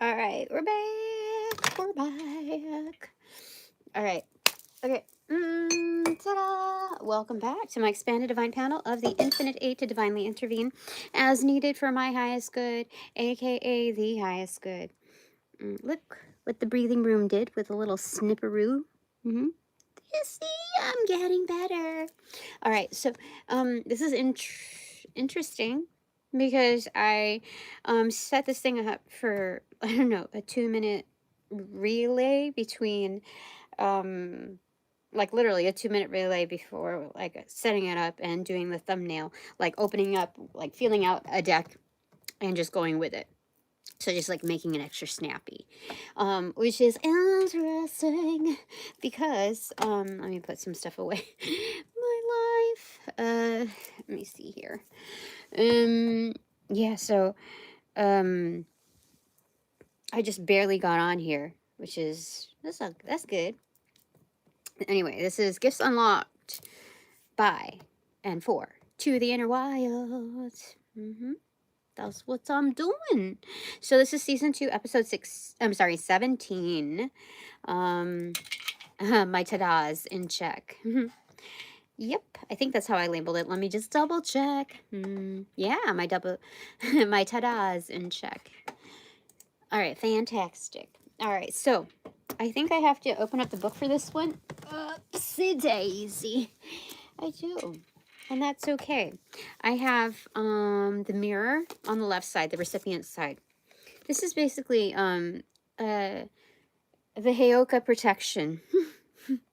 All right, we're back. We're back. All right. Okay. Ta-da! Welcome back to my expanded divine panel of the infinite eight to divinely intervene as needed for my highest good, aka the highest good. Look what the breathing room did with a little snipperoo. You see, I'm getting better. All right, so this is interesting because I set this thing up for, I don't know, a 2-minute relay between like literally a 2-minute relay before like setting it up and doing the thumbnail, like opening up, like feeling out a deck and just going with it. So just like making it extra snappy, which is interesting because let me put some stuff away. My life. Let me see here. Yeah, so I just barely got on here, which is that's good. Anyway, this is Gifts Unlocked by and for To the Inner Wild. That's what I'm doing. So this is season 2, episode 17. My tadas in check. Yep, I think that's how I labeled it. Let me just double check. Yeah, my tadas in check. All right, fantastic. All right, so I think I have to open up the book for this one. Oopsie daisy. I do. And that's okay. I have the mirror on the left side, the recipient side. This is basically the Heyoka protection.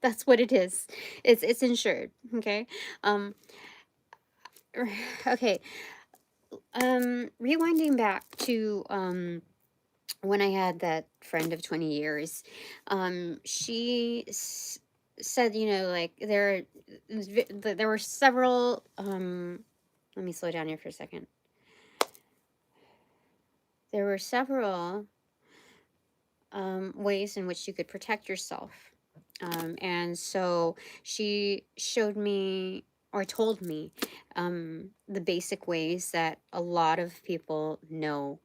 That's what it is. It's insured. Okay. Okay. Rewinding back to when I had that friend of 20 years, she said, you know, like there were several let me slow down here for a second. There were several ways in which you could protect yourself. And so she showed me or told me the basic ways that a lot of people know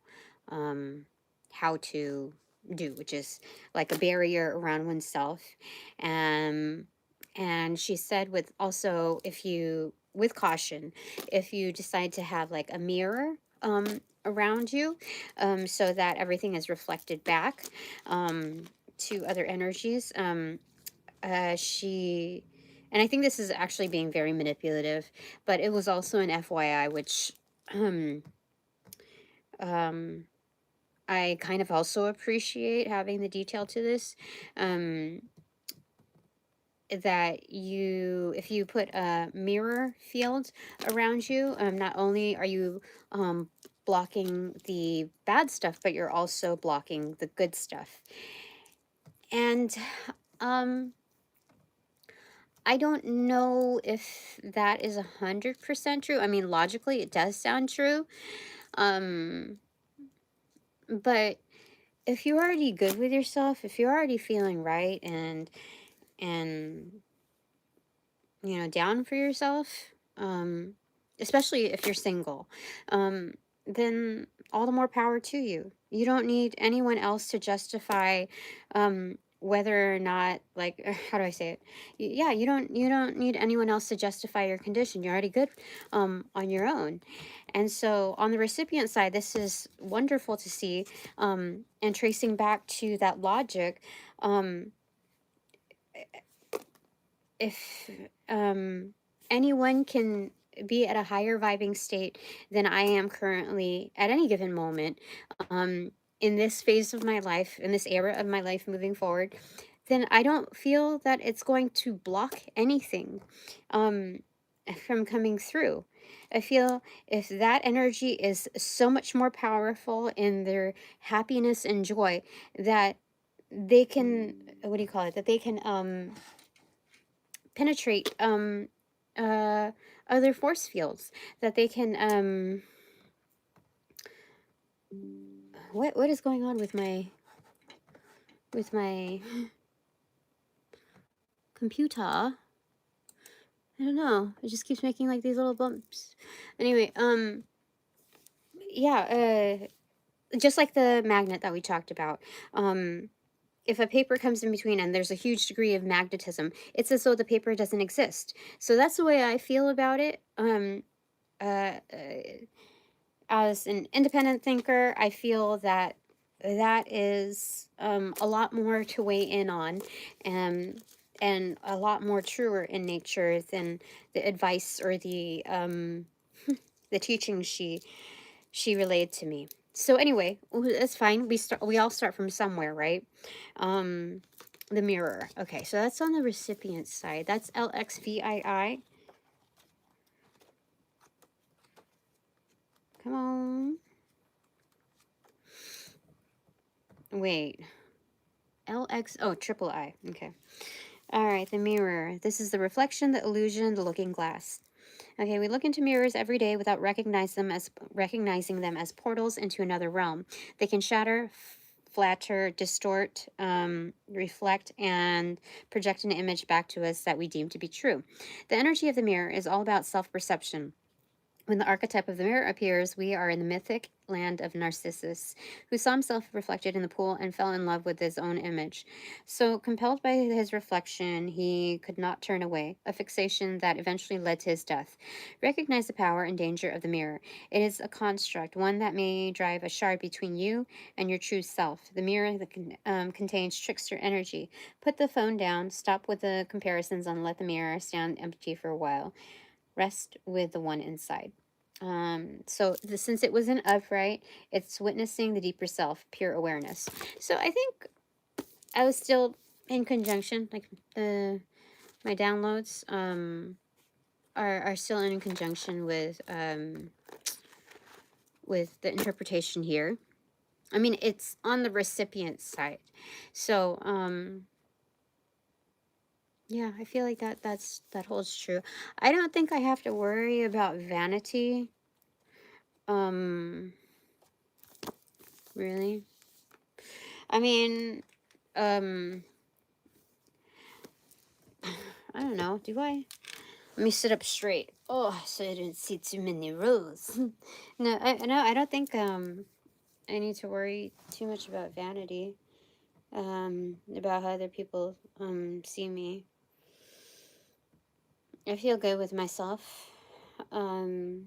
how to do, which is like a barrier around oneself. And she said with also, if you, with caution, if you decide to have like a mirror around you, so that everything is reflected back to other energies. She, and I think this is actually being very manipulative, but it was also an FYI, which I kind of also appreciate having the detail to this. That you, if you put a mirror field around you, not only are you blocking the bad stuff, but you're also blocking the good stuff. And I don't know if that is 100% true. I mean, logically, it does sound true. But if you're already good with yourself, if you're already feeling right and you know, down for yourself, especially if you're single, then all the more power to you. You don't need anyone else to justify whether or not, like, how do I say it? Yeah, you don't need anyone else to justify your condition. You're already good on your own. And so on the recipient side, this is wonderful to see. And tracing back to that logic, if anyone can be at a higher vibing state than I am currently at any given moment, in this phase of my life, in this era of my life moving forward, then I don't feel that it's going to block anything from coming through. I feel if that energy is so much more powerful in their happiness and joy, that they can, what do you call it, that they can penetrate other force fields, that they can what is going on with my computer? I don't know, it just keeps making like these little bumps. Anyway, yeah, just like the magnet that we talked about. If a paper comes in between and there's a huge degree of magnetism, it's as though the paper doesn't exist. So that's the way I feel about it. As an independent thinker, I feel that that is a lot more to weigh in on, and a lot more truer in nature than the advice or the teaching she relayed to me. So anyway, that's fine. We all start from somewhere, right? Um, the mirror. Okay, so that's on the recipient side. That's LXVII. Come on. Wait. LX. Oh, triple I. Okay. All right, the mirror. This is the reflection, the illusion, the looking glass. Okay, we look into mirrors every day without recognizing them as portals into another realm. They can shatter, flatter, distort, reflect, and project an image back to us that we deem to be true. The energy of the mirror is all about self-perception. When the archetype of the mirror appears, we are in the mythic land of Narcissus, who saw himself reflected in the pool and fell in love with his own image. So, compelled by his reflection, he could not turn away, a fixation that eventually led to his death. Recognize the power and danger of the mirror. It is a construct, one that may drive a shard between you and your true self. The mirror that contains trickster energy. Put the phone down, stop with the comparisons, and let the mirror stand empty for a while. Rest with the one inside. Since it was an upright, it's witnessing the deeper self, pure awareness. So I think I was still in conjunction, like my downloads are still in conjunction with the interpretation here. I mean, it's on the recipient side, so yeah, I feel like that holds true. I don't think I have to worry about vanity. Really? I mean, um, I don't know. Do I? Let me sit up straight. Oh, so I didn't see too many rows. No, I don't think I need to worry too much about vanity. About how other people see me. I feel good with myself. So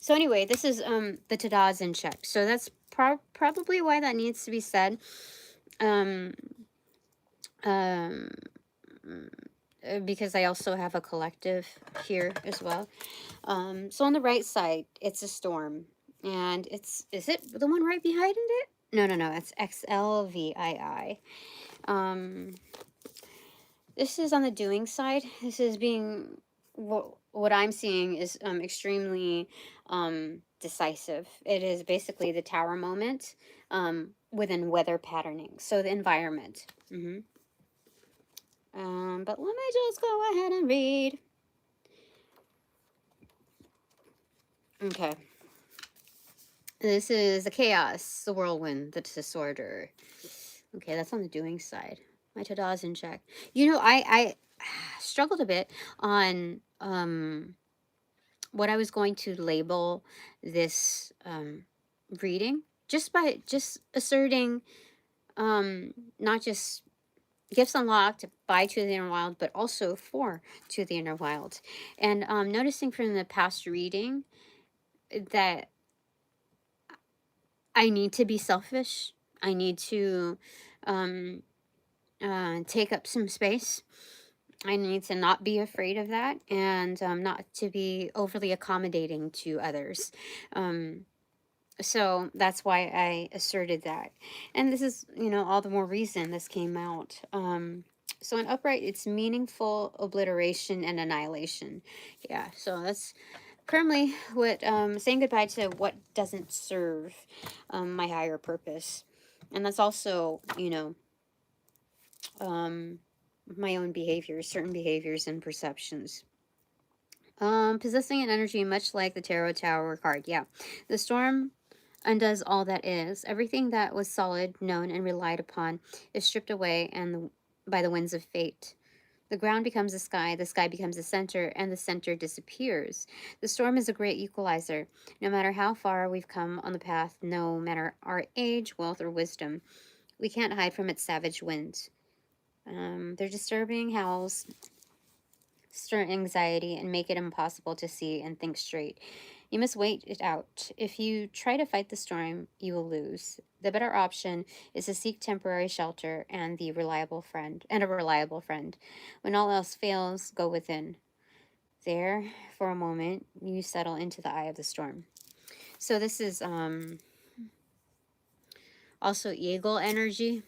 anyway, this is the Tada's in check. So that's probably why that needs to be said. Because I also have a collective here as well. So on the right side, it's a storm. And is it the one right behind it? No, it's XLVII. This is on the doing side. This is being, what I'm seeing is extremely decisive. It is basically the tower moment within weather patterning. So the environment. But let me just go ahead and read. Okay. This is the chaos, the whirlwind, the disorder. Okay, that's on the doing side. My Tada's in check. You know, I struggled a bit on what I was going to label this reading, just by asserting not just gifts unlocked by To the Inner Wild, but also for To the Inner Wild. And noticing from the past reading that I need to be selfish. I need to take up some space. I need to not be afraid of that, and not to be overly accommodating to others. So that's why I asserted that. And this is, all the more reason this came out. So in upright, it's meaningful obliteration and annihilation. Yeah, so that's currently what saying goodbye to what doesn't serve my higher purpose. And that's also, my own behaviors, certain behaviors and perceptions. Possessing an energy much like the Tarot Tower card. Yeah. The storm undoes all that is. Everything that was solid, known, and relied upon is stripped away by the winds of fate. The ground becomes the sky becomes the center, and the center disappears. The storm is a great equalizer. No matter how far we've come on the path, no matter our age, wealth, or wisdom, we can't hide from its savage winds. Their disturbing howls stir anxiety and make it impossible to see and think straight. You must wait it out. If you try to fight the storm, you will lose. The better option is to seek temporary shelter and a reliable friend. When all else fails, go within. There, for a moment, you settle into the eye of the storm. So this is also eagle energy.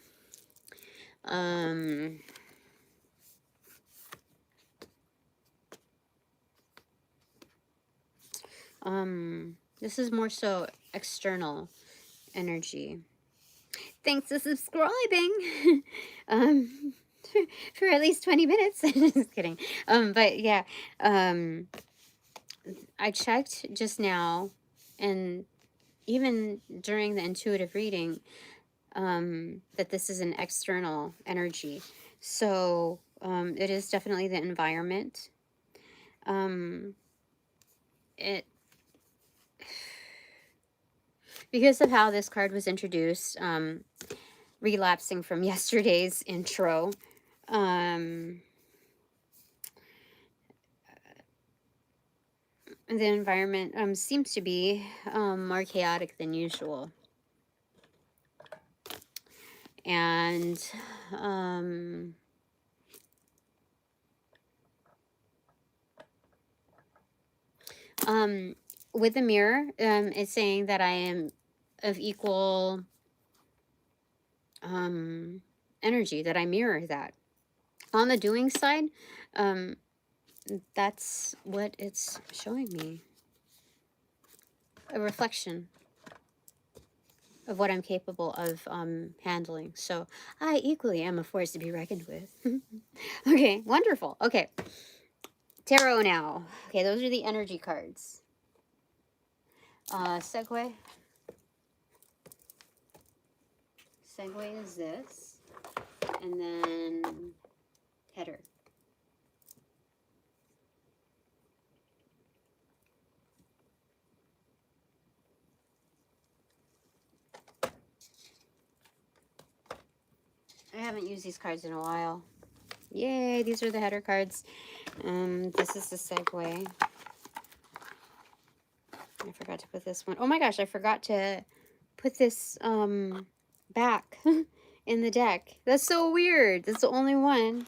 This is more so external energy. Thanks for subscribing. For at least 20 minutes. Just kidding. But yeah, I checked just now, and even during the intuitive reading, that this is an external energy. So it is definitely the environment. It because of how this card was introduced, relapsing from yesterday's intro, the environment seems to be more chaotic than usual. And with the mirror, it's saying that I am of equal energy, that I mirror that. On the doing side, that's what it's showing me. A reflection of what I'm capable of handling. So I equally am a force to be reckoned with. Okay, wonderful. Okay, tarot now. Okay, those are the energy cards. Segue. Segue is this. And then header. I haven't used these cards in a while. Yay, these are the header cards. This is the segue. I forgot to put this one. Oh my gosh, I forgot to put this back in the deck. That's so weird. That's the only one.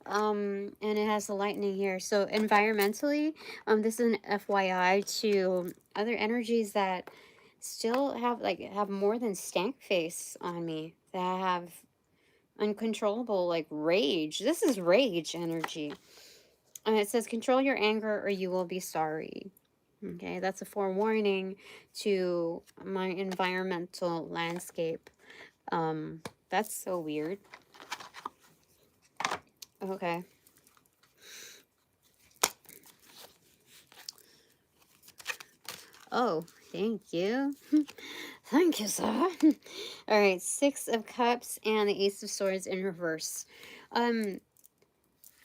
And it has the lightning here. So environmentally, this is an FYI to other energies that still have more than stank face on me, that have uncontrollable like rage. This is rage energy. And it says control your anger or you will be sorry. Okay, that's a forewarning to my environmental landscape. That's so weird. Okay. Oh, thank you. Thank you, sir. All right, 6 of Cups and the Ace of Swords in reverse.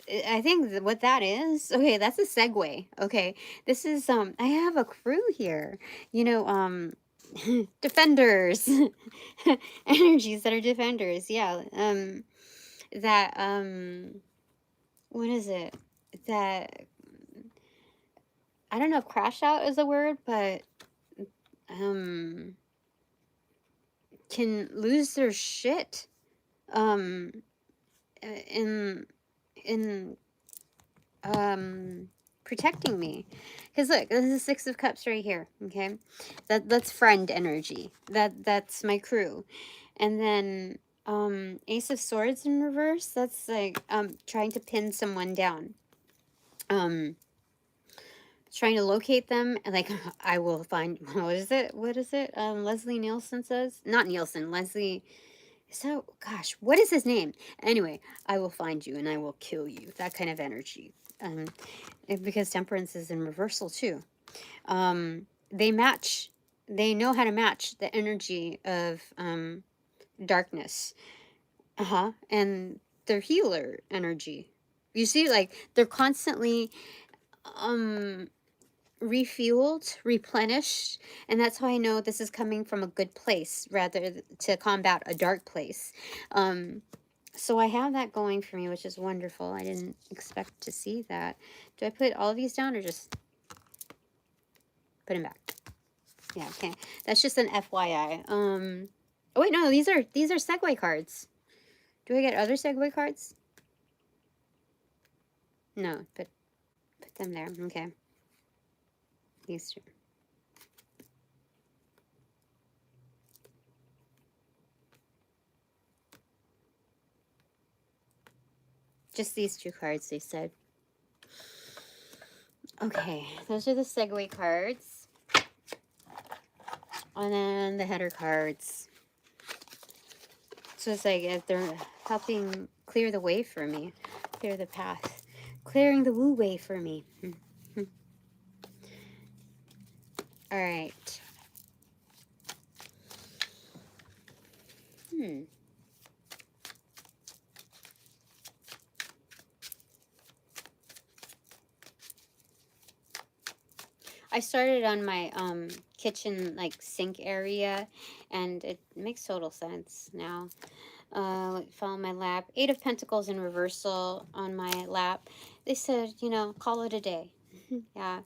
I think what that is, okay, that's a segue. Okay, this is, I have a crew here. You know, defenders. Energies that are defenders, yeah. That, what is it? That, I don't know if crash out is a word, but, can lose their shit in protecting me. Because look, this is 6 of Cups right here. Okay, that's friend energy. That's my crew. And then Ace of Swords in reverse, that's like trying to pin someone down, trying to locate them, and like I will find, what is it Leslie Nielsen says, not Nielsen, Leslie, so gosh, what is his name? Anyway, I will find you and I will kill you, that kind of energy. Because Temperance is in reversal too. They match, they know how to match the energy of darkness, and their healer energy. You see, like, they're constantly refueled, replenished, and that's how I know this is coming from a good place rather to combat a dark place. So I have that going for me, which is wonderful. I didn't expect to see that. Do I put all of these down or just put them back? Yeah, okay. That's just an FYI. Oh wait, no, these are Segue cards. Do I get other Segue cards? No, put them there. Okay. These two. Just these two cards, they said. Okay, those are the Segue cards. And then the header cards. So it's like they're helping clear the way for me. Clear the path. Clearing the woo way for me. All right. I started on my kitchen like sink area, and it makes total sense now. Fell on my lap. 8 of Pentacles in reversal on my lap. They said, you know, call it a day. Yeah.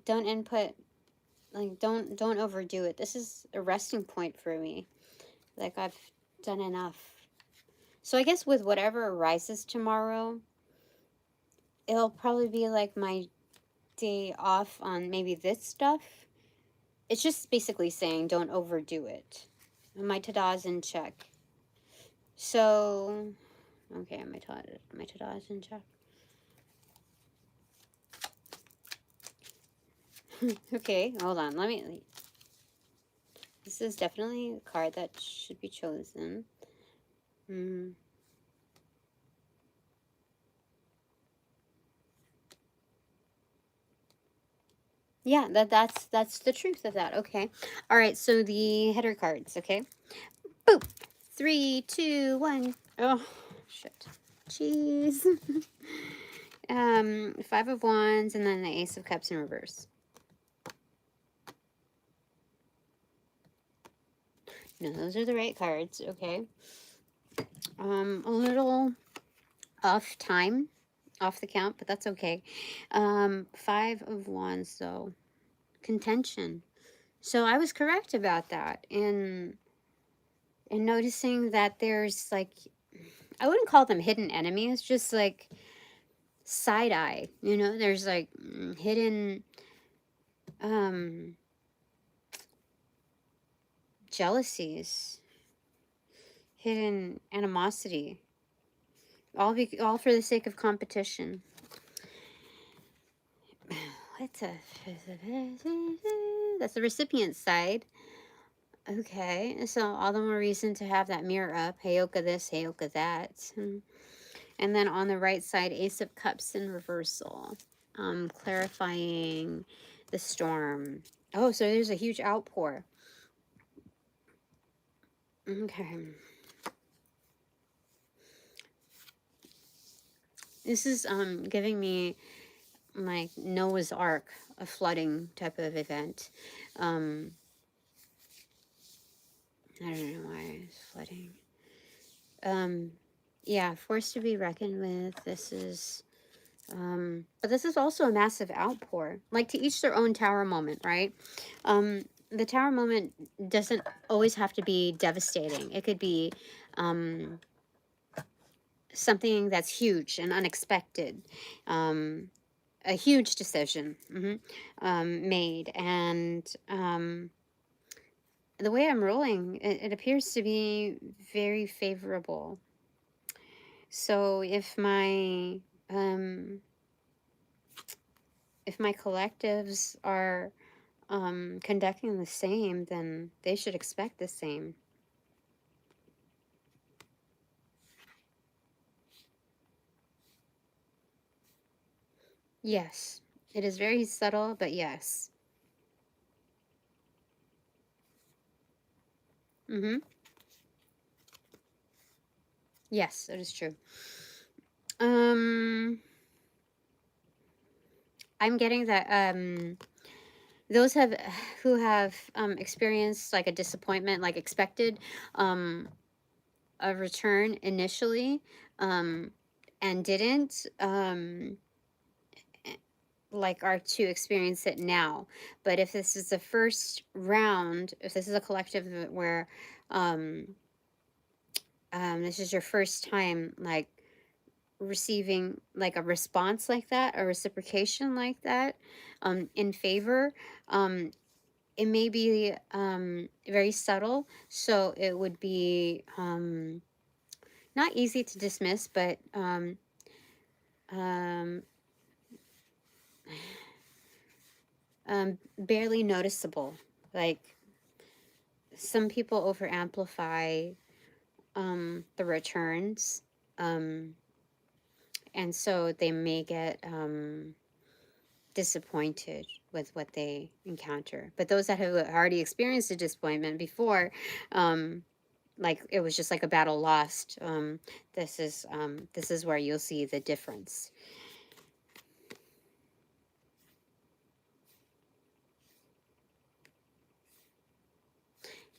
Don't input, like, don't overdo it. This is a resting point for me. Like, I've done enough. So I guess with whatever arises tomorrow, it'll probably be like my day off on maybe this stuff. It's just basically saying don't overdo it. My ta-da's in check. So, okay, my ta-da's in check. Okay, hold on. This is definitely a card that should be chosen. Yeah, that's the truth of that. Okay. All right, so the header cards, okay? Boop. 3, 2, 1. Oh, shit. Jeez. 5 of Wands and then the Ace of Cups in reverse. No, those are the right cards, okay? A little off time, off the count, but that's okay. 5 of Wands, though. Contention. So I was correct about that. And noticing that there's, like, I wouldn't call them hidden enemies, just like side eye, you know, there's like hidden jealousies, hidden animosity, all for the sake of competition. What's a that's the recipient side. Okay, so all the more reason to have that mirror up. Heyoka this, Heyoka that. And then on the right side, Ace of Cups in reversal. Clarifying the storm. Oh, so there's a huge outpour. Okay. This is giving me like Noah's Ark, a flooding type of event. I don't know why it's flooding. Yeah, force to be reckoned with. This is, but this is also a massive outpour. Like, to each their own tower moment, right? The tower moment doesn't always have to be devastating. It could be something that's huge and unexpected. A huge decision made. And the way I'm rolling, it appears to be very favorable. So if my collectives are conducting the same, then they should expect the same. Yes, it is very subtle, but yes. Yes, that is true. I'm getting that those who have experienced like a disappointment, like expected a return initially, and didn't like are to experience it now. But if this is the first round, if this is a collective where this is your first time like receiving like a response like that, a reciprocation like that, in favor, it may be very subtle, so it would be not easy to dismiss, but um, barely noticeable. Like some people over amplify the returns, and so they may get disappointed with what they encounter. But those that have already experienced a disappointment before, like it was just like a battle lost, this is where you'll see the difference.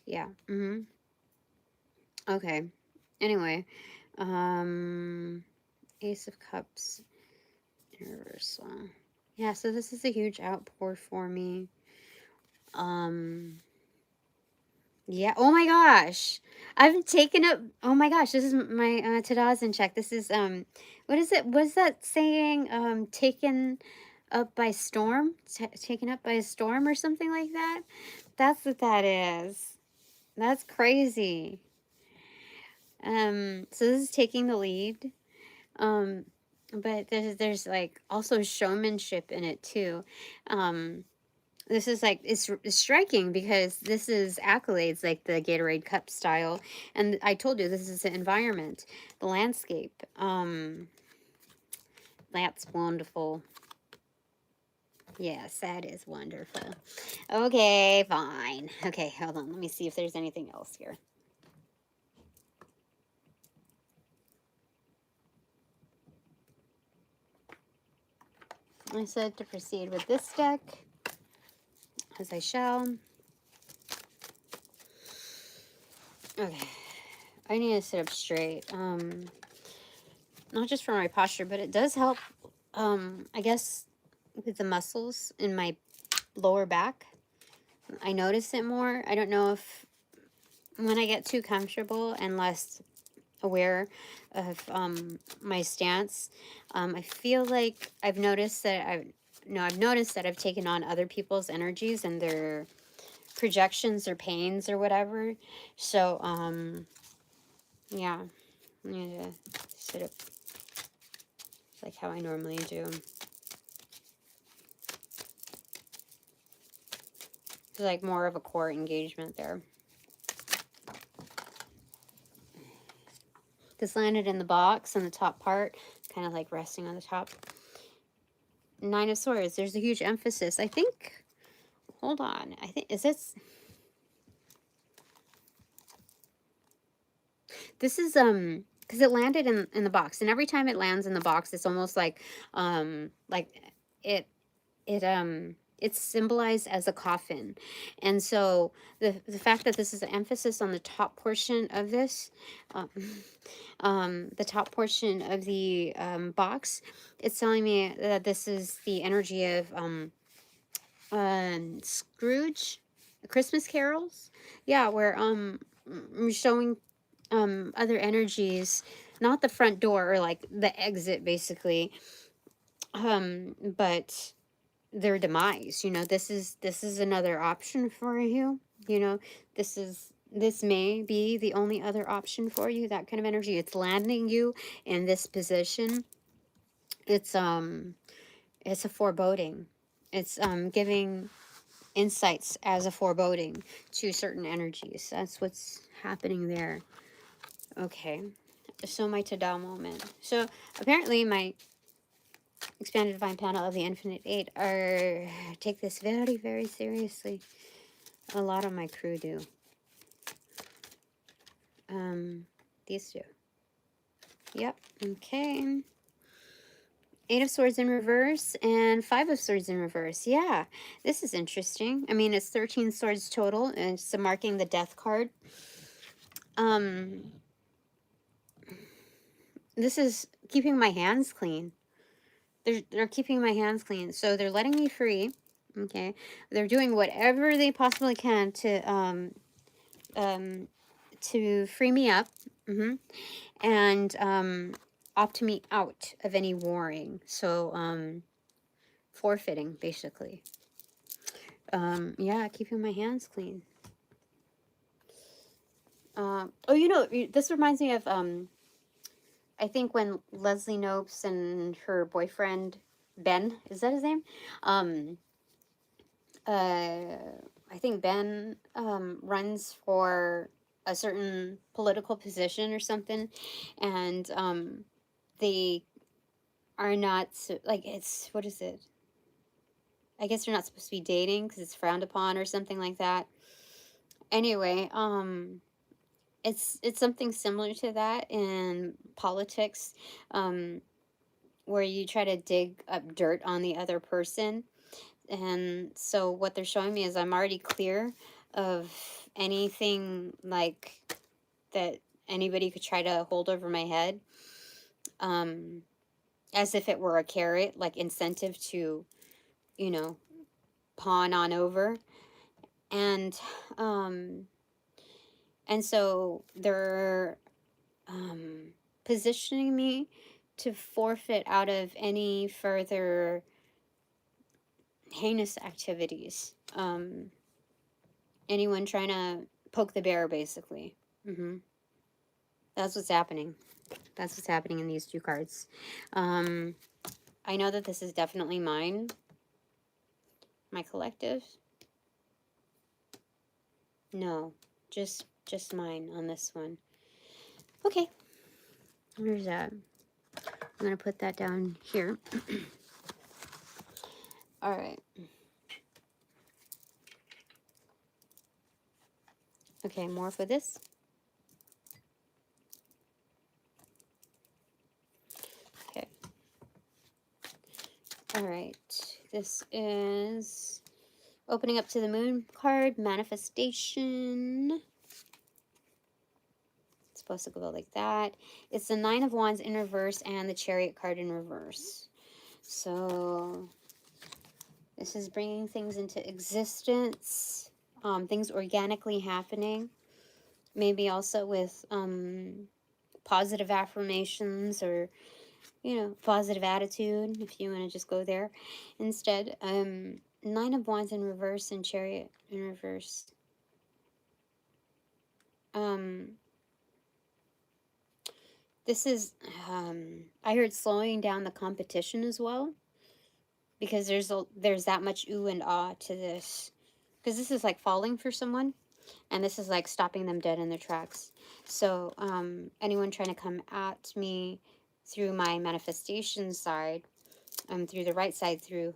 Yeah. Okay. Anyway, Ace of Cups, Universal. Yeah, so this is a huge outpour for me. Yeah. Oh my gosh. I've taken up. Oh my gosh. This is my Tadazin check. This is what is it? What is that saying? Taken up by storm. Taken up by a storm or something like that. That's what that is. That's crazy. So this is taking the lead. But there's like also showmanship in it too. This is like it's striking because this is accolades like the Gatorade cup style, and I told you this is the environment, the landscape. That's wonderful. Yes, that is wonderful. Okay, fine. Okay, hold on. Let me see if there's anything else here. I said to proceed with this deck, as I shall. Okay, I need to sit up straight. Not just for my posture, but it does help. I guess with the muscles in my lower back. I notice it more. I don't know if when I get too comfortable and less aware of my stance, I feel like I've noticed that I've taken on other people's energies and their projections or pains or whatever. So yeah, I need to sit up like how I normally do. It's like more of a core engagement there. This landed in the box on the top part, kind of like resting on the top. Nine of Swords, there's a huge emphasis. I think, hold on, I think, is this because it landed in the box, and every time it lands in the box, it's almost like it it's symbolized as a coffin. And so the fact that this is an emphasis on the top portion of this, the top portion of the box, it's telling me that this is the energy of Scrooge, Christmas carols. Yeah, where showing other energies, not the front door or like the exit basically, but their demise. You know, this is another option for you. You know, this may be the only other option for you, that kind of energy. It's landing you in this position. It's a foreboding. It's giving insights as a foreboding to certain energies. That's what's happening there. Okay, so my Tada moment. So apparently my expanded divine panel of the Infinite Eight take this very, very seriously. A lot of my crew do. These two. Yep. Okay. 8 of Swords in reverse and 5 of Swords in reverse. Yeah, this is interesting. I mean, it's 13 swords total, and it's marking the Death card. This is keeping my hands clean. They're keeping my hands clean, so they're letting me free. Okay, they're doing whatever they possibly can to free me up, and opt me out of any warring. So forfeiting, basically. Yeah, keeping my hands clean. Oh, you know, this reminds me of I think when Leslie Knope and her boyfriend Ben, is that his name? I think Ben runs for a certain political position or something, and they are not like, it's, what is it? I guess they're not supposed to be dating because it's frowned upon or something like that. Anyway, it's something similar to that in politics, where you try to dig up dirt on the other person. And so what they're showing me is I'm already clear of anything like that anybody could try to hold over my head, as if it were a carrot, like incentive to, you know, pawn on over. And so they're positioning me to forfeit out of any further heinous activities. Anyone trying to poke the bear, basically. That's what's happening. That's what's happening in these two cards. I know that this is definitely mine. My collective. No, just mine on this one. Okay. Where's that? I'm going to put that down here. All right. Okay, more for this. Okay. All right. This is Opening Up to the Moon card, manifestation. It's supposed to go like that. It's the Nine of Wands in reverse and the Chariot card in reverse. So this is bringing things into existence, things organically happening. Maybe also with positive affirmations, or, you know, positive attitude, if you want to just go there instead. Nine of Wands in reverse and Chariot in reverse. This is, I heard slowing down the competition as well, because there's that much ooh and ah to this, because this is like falling for someone, and this is like stopping them dead in their tracks. So anyone trying to come at me through my manifestation side, through the right side, through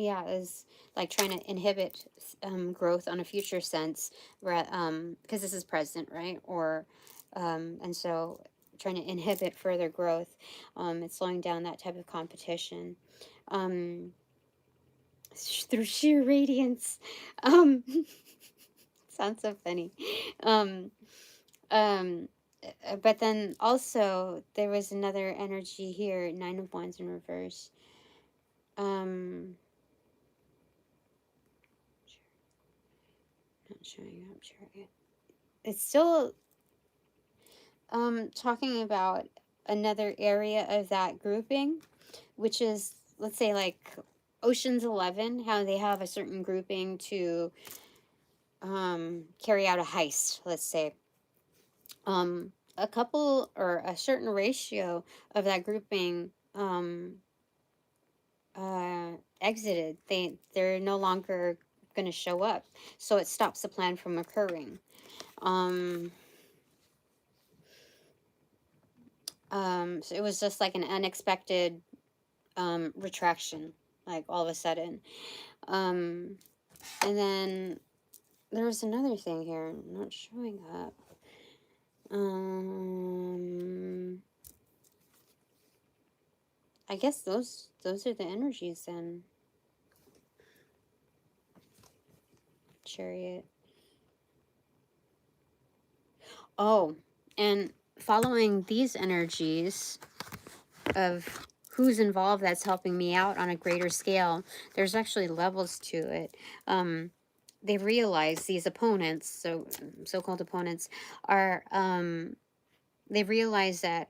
yeah, is like trying to inhibit growth on a future sense, because this is present, right? Or and so trying to inhibit further growth. It's slowing down that type of competition through sheer radiance. Sounds so funny. But then also there was another energy here, Nine of Wands in reverse. Not showing up Chariot. It's still talking about another area of that grouping, which is, let's say, like Ocean's 11, how they have a certain grouping to carry out a heist, let's say. A couple or a certain ratio of that grouping exited. They're no longer going to show up, so it stops the plan from occurring. So it was just like an unexpected retraction, like all of a sudden. And then there was another thing here not showing up. I guess those are the energies then. Chariot. Oh, and following these energies of who's involved that's helping me out on a greater scale, there's actually levels to it. They realize these opponents, so-called opponents, are they realize that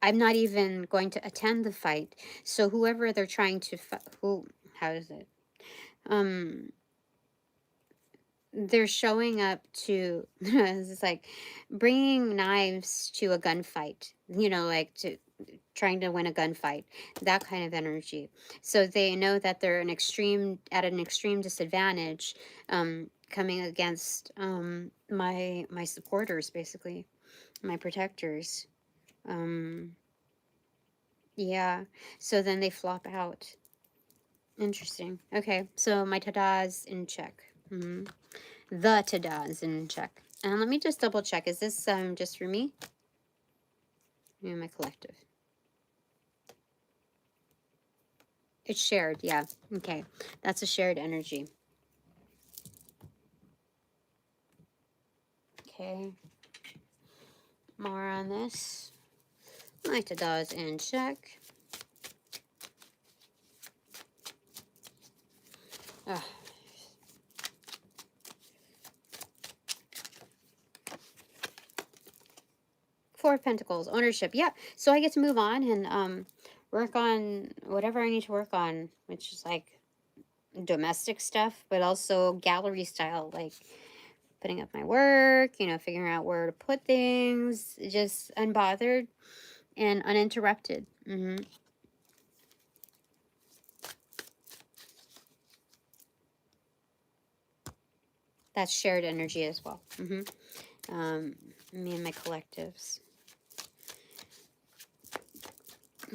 I'm not even going to attend the fight. So whoever they're trying to how is it? They're showing up to it's like bringing knives to a gunfight, you know, like to trying to win a gunfight, that kind of energy. So they know that they're at an extreme disadvantage, coming against my supporters, basically my protectors. Yeah, so then they flop out. Interesting. Okay, so my ta-da's in check. The ta-da's in check. And let me just double check. Is this just for me? Yeah, my collective. It's shared, yeah. Okay, that's a shared energy. Okay, more on this. My ta-da's in check. Ugh. Four of Pentacles, ownership. Yeah, so I get to move on and work on whatever I need to work on, which is like domestic stuff, but also gallery style, like putting up my work, you know, figuring out where to put things, just unbothered and uninterrupted. That's shared energy as well. Me and my collectives.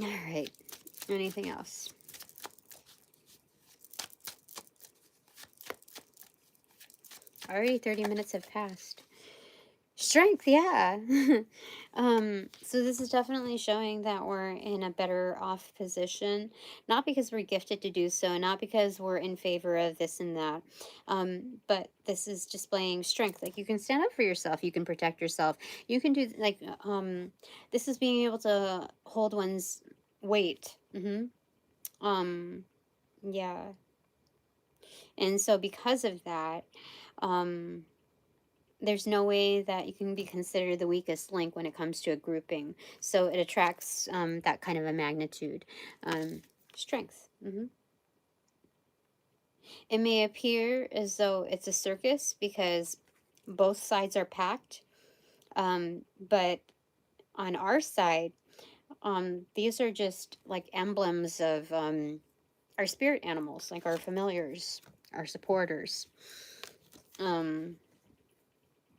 All right. Anything else? Already 30 minutes have passed. Strength, yeah. So this is definitely showing that we're in a better off position, not because we're gifted to do so, not because we're in favor of this and that, but this is displaying strength. Like you can stand up for yourself, you can protect yourself, you can do like this is being able to hold one's weight. Yeah. And so because of that, there's no way that you can be considered the weakest link when it comes to a grouping. So it attracts that kind of a magnitude. Strength. It may appear as though it's a circus because both sides are packed. But on our side, these are just like emblems of our spirit animals, like our familiars, our supporters.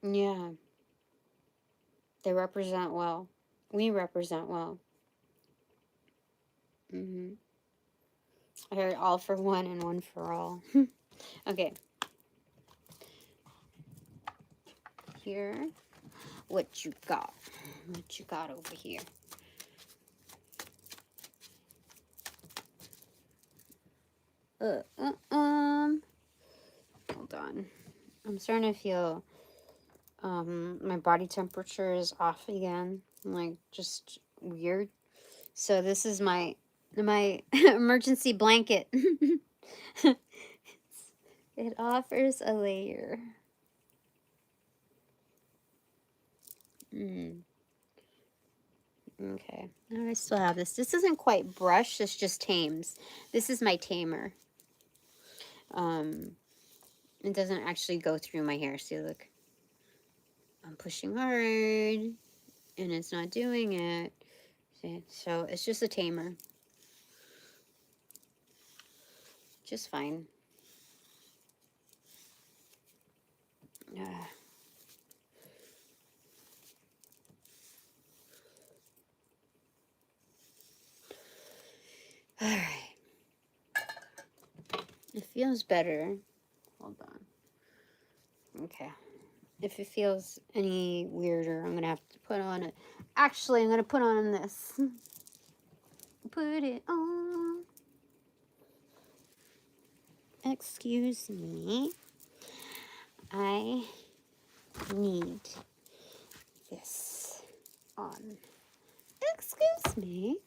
Yeah, they represent well. We represent well. I heard all for one and one for all. Okay. Here. What you got? What you got over here? Hold on. I'm starting to feel my body temperature is off again. Like just weird. So this is my emergency blanket. It offers a layer. Okay. Oh, I still have this. This isn't quite brush. This just tames. This is my tamer. It doesn't actually go through my hair. See, look. I'm pushing hard, and it's not doing it. See? So it's just a tamer. Just fine. All right. It feels better. Hold on. Okay. If it feels any weirder, I'm gonna have to put on it. Actually, I'm gonna put on this. Put it on. Excuse me. I need this on. Excuse me.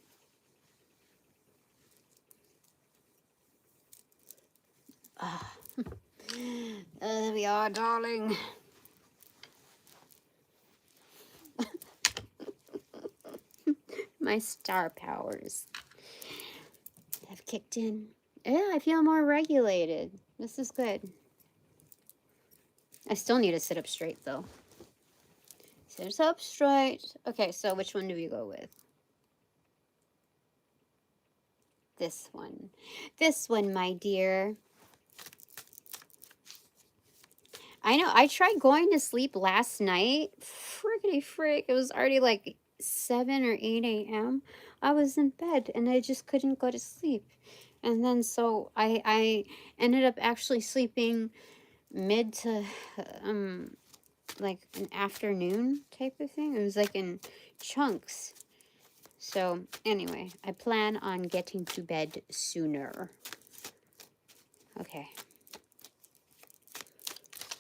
Ah. There we are, darling. My star powers have kicked in. Yeah, I feel more regulated. This is good. I still need to sit up straight, though. Sit up straight. Okay, so which one do we go with? This one. This one, my dear. I know, I tried going to sleep last night. Frickety frick. It was already like 7 or 8 a.m. I was in bed and I just couldn't go to sleep. And then so I ended up actually sleeping mid to like an afternoon type of thing. It was like in chunks. So anyway, I plan on getting to bed sooner. Okay.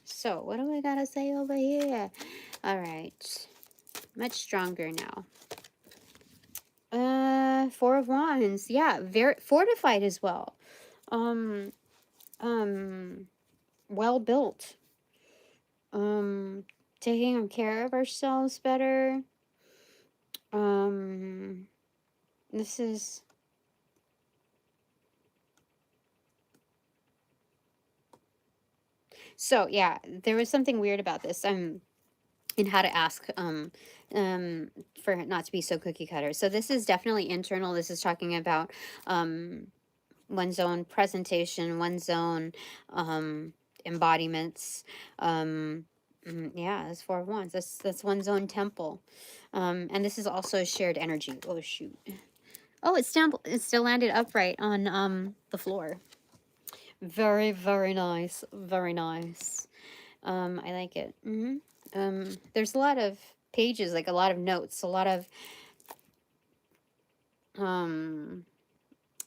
So what do I gotta say over here? All right. Much stronger now. 4 of Wands. Yeah, very fortified as well. Well built. Taking care of ourselves better. This is so yeah, there was something weird about this. In how to ask for it not to be so cookie cutter. So this is definitely internal. This is talking about one's own presentation, one's own embodiments. Yeah, that's 4 of Wands. That's one's own temple. And this is also shared energy. Oh shoot. Oh, it still landed upright on the floor. Very, very nice. Very nice. I like it. There's a lot of pages, like a lot of notes, a lot of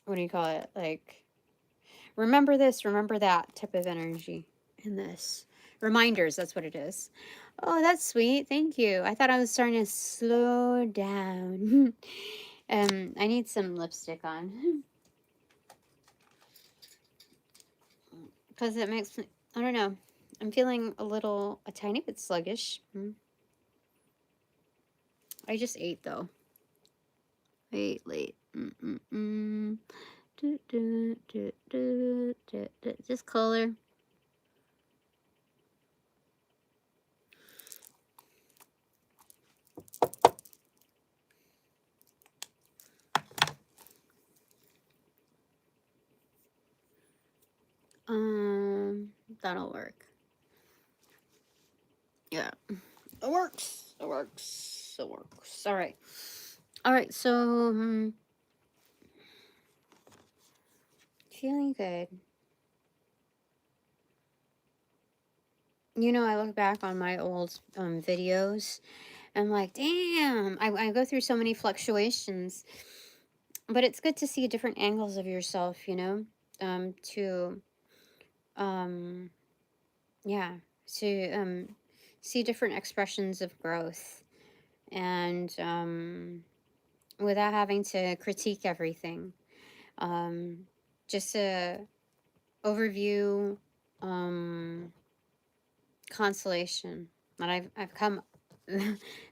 what do you call it? Like remember this, remember that type of energy in this. Reminders, that's what it is. Oh, that's sweet. Thank you. I thought I was starting to slow down. I need some lipstick on. Because it makes me, I don't know. I'm feeling a tiny bit sluggish. I just ate though. I ate late. Just color. That'll work. Yeah, it works. It works. It works. All right. All right. So, feeling good. You know, I look back on my old videos. I'm like, damn. I go through so many fluctuations, but it's good to see different angles of yourself. You know, yeah, to see different expressions of growth and without having to critique everything. Just a overview consolation that I've come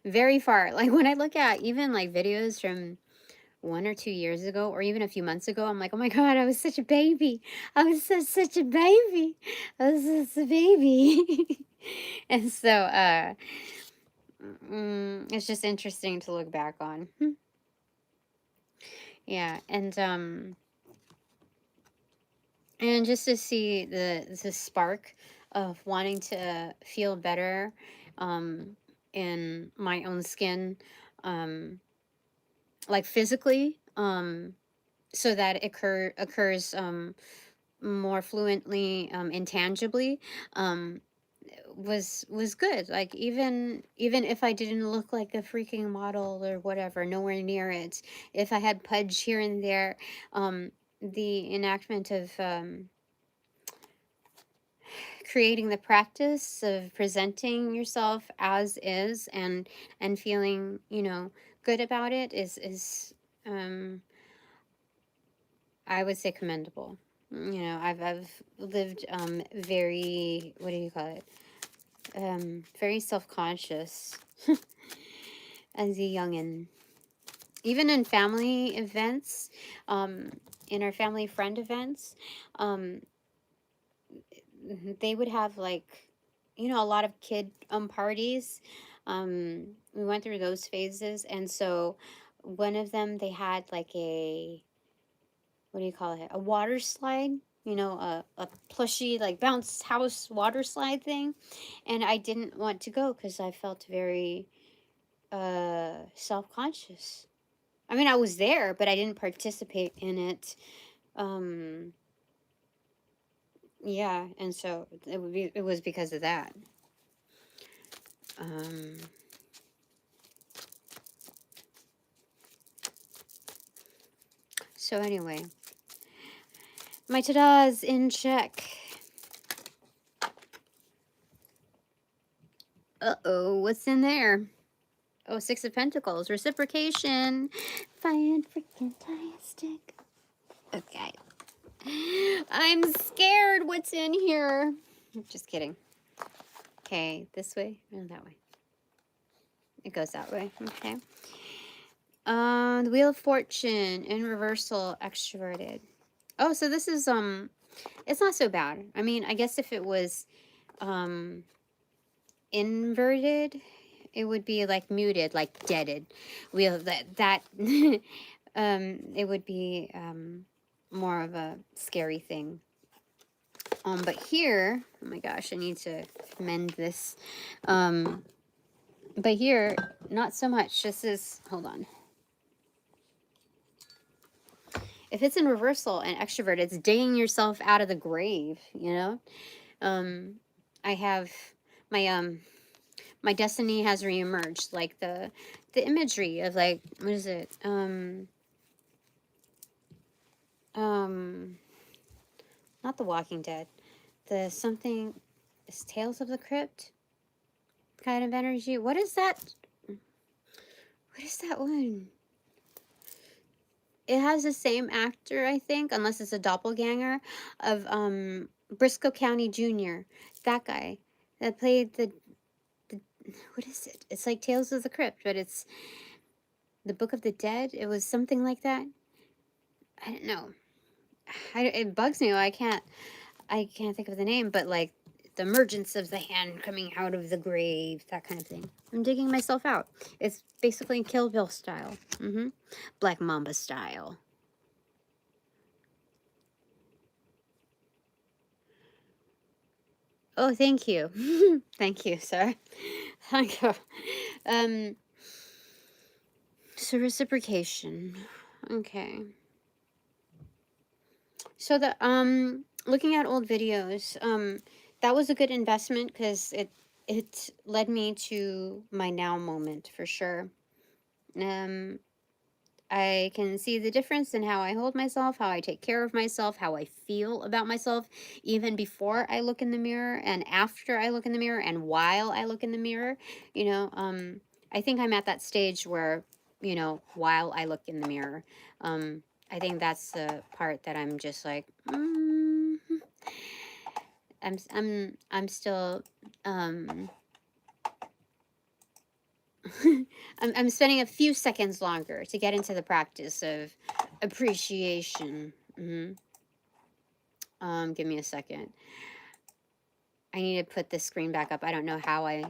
very far. Like when I look at even like videos from 1 or 2 years ago or even a few months ago, I'm like, oh my god, I was such a baby. I was such a baby. I was such a baby. And so it's just interesting to look back on. Yeah, and just to see the spark of wanting to feel better in my own skin, like physically, so that it occurs more fluently, intangibly, was good. Like even if I didn't look like a freaking model or whatever, nowhere near it. If I had pudge here and there, the enactment of creating the practice of presenting yourself as is and feeling, you know, good about it is I would say commendable. You know, I've lived very, what do you call it? Very self-conscious as a youngin'. Even in family events, in our family friend events, they would have like, you know, a lot of kid parties. We went through those phases, and so one of them, they had like a, what do you call it, a water slide, you know, a plushy like bounce house water slide thing, and I didn't want to go because I felt very self-conscious. I mean, I was there, but I didn't participate in it. Yeah, and so it was because of that. So anyway, my ta-da's in check. Uh-oh, what's in there? Oh, Six of Pentacles, reciprocation. Fan-freaking-tastic. Okay. I'm scared what's in here. Just kidding. Okay, this way or that way? It goes that way, okay. The Wheel of Fortune in reversal, extroverted. Oh, so this is, it's not so bad. I mean, I guess if it was, inverted, it would be like muted, like deaded. Wheel that it would be, more of a scary thing. But here, oh my gosh, I need to mend this. But here, not so much. This is, hold on. If it's in reversal and extrovert, it's digging yourself out of the grave, you know? I have my, my destiny has reemerged, like the imagery of like, what is it? Not The Walking Dead. The something, is Tales of the Crypt kind of energy. What is that? What is that one? It has the same actor, I think, unless it's a doppelganger of Briscoe County Jr. That guy that played the what is it? It's like Tales of the Crypt, but it's the Book of the Dead. It was something like that. I don't know. It bugs me. I can't think of the name, but like the emergence of the hand coming out of the grave, that kind of thing. I'm digging myself out. It's basically Kill Bill style. Black Mamba style. Oh, thank you. Thank you, sir. Thank you. So reciprocation. Okay. So the looking at old videos, that was a good investment because it led me to my now moment for sure. I can see the difference in how I hold myself, how I take care of myself, how I feel about myself, even before I look in the mirror and after I look in the mirror and while I look in the mirror. You know, I think I'm at that stage where, you know, while I look in the mirror, I think that's the part that I'm just like, I'm still, I'm spending a few seconds longer to get into the practice of appreciation. Give me a second. I need to put this screen back up. I don't know how I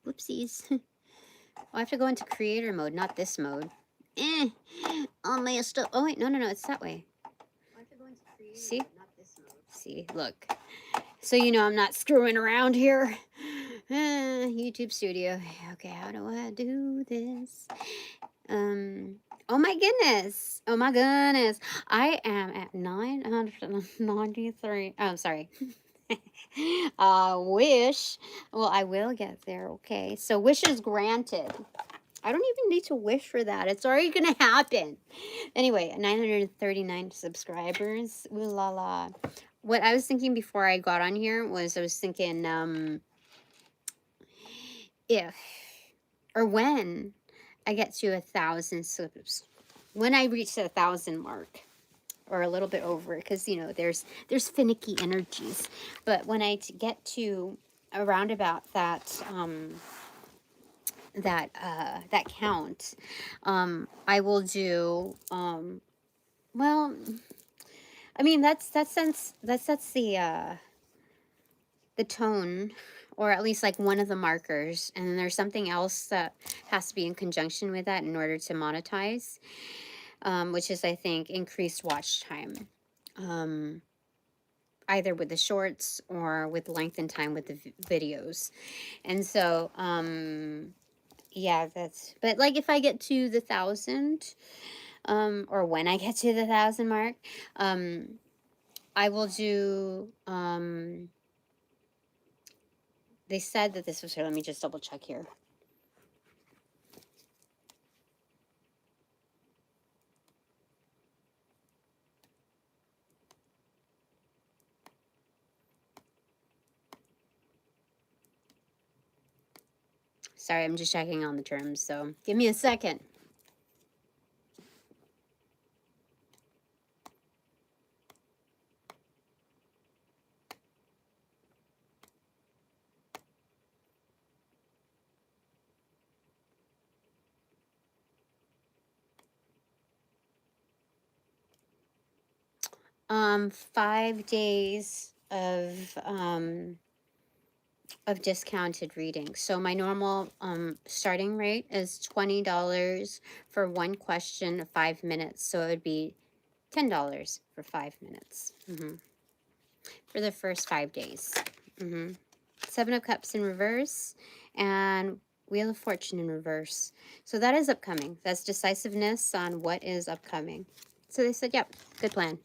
whoopsies. Oh, I have to go into creator mode, not this mode. All my stuff. Oh wait, no, it's that way. I have to go into creator See? Mode, not this mode. See, look. So you know I'm not screwing around here. YouTube Studio. Okay, how do I do this? Oh my goodness. Oh my goodness. I am at 993. Oh, sorry. Wish. Well, I will get there. Okay. So wish is granted. I don't even need to wish for that. It's already going to happen. Anyway, 939 subscribers. Ooh la la. What I was thinking before I got on here was I was thinking if or when I get to 1,000 subs, when I reach the 1,000 mark or a little bit over, because you know there's finicky energies, but when I get to around about that that count, I will do well, I mean that sets the tone, or at least like one of the markers, and then there's something else that has to be in conjunction with that in order to monetize, which is, I think, increased watch time, either with the shorts or with length and time with the videos. And so yeah, that's, but like if I get to the 1,000, or when I get to the 1,000 mark, I will do they said that this was here. Let me just double check here. Sorry, I'm just checking on the terms, so give me a second. Um, 5 days of discounted reading. So my normal starting rate is $20 for one question, 5 minutes. So it would be $10 for 5 minutes for the first 5 days. 7 of Cups in reverse and Wheel of Fortune in reverse. So that is upcoming. That's decisiveness on what is upcoming. So they said, yep, good plan.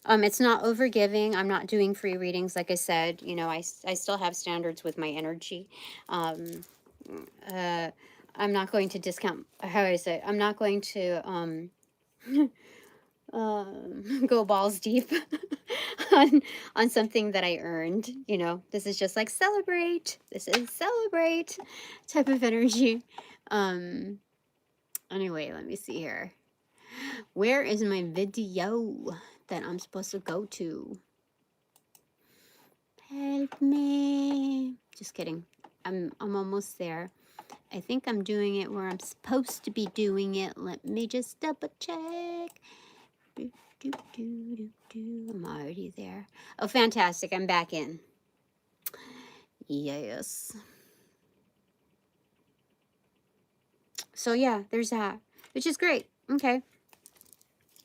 It's not overgiving. I'm not doing free readings. Like I said, you know, I still have standards with my energy. I'm not going to discount, how do I say, I'm not going to go balls deep on something that I earned. You know, this is just like celebrate. This is celebrate type of energy. Anyway, let me see here. Where is my video that I'm supposed to go to? Help me. Just kidding. I'm almost there. I think I'm doing it where I'm supposed to be doing it. Let me just double check. I'm already there. Oh, fantastic. I'm back in. Yes. So yeah, there's that, which is great. Okay.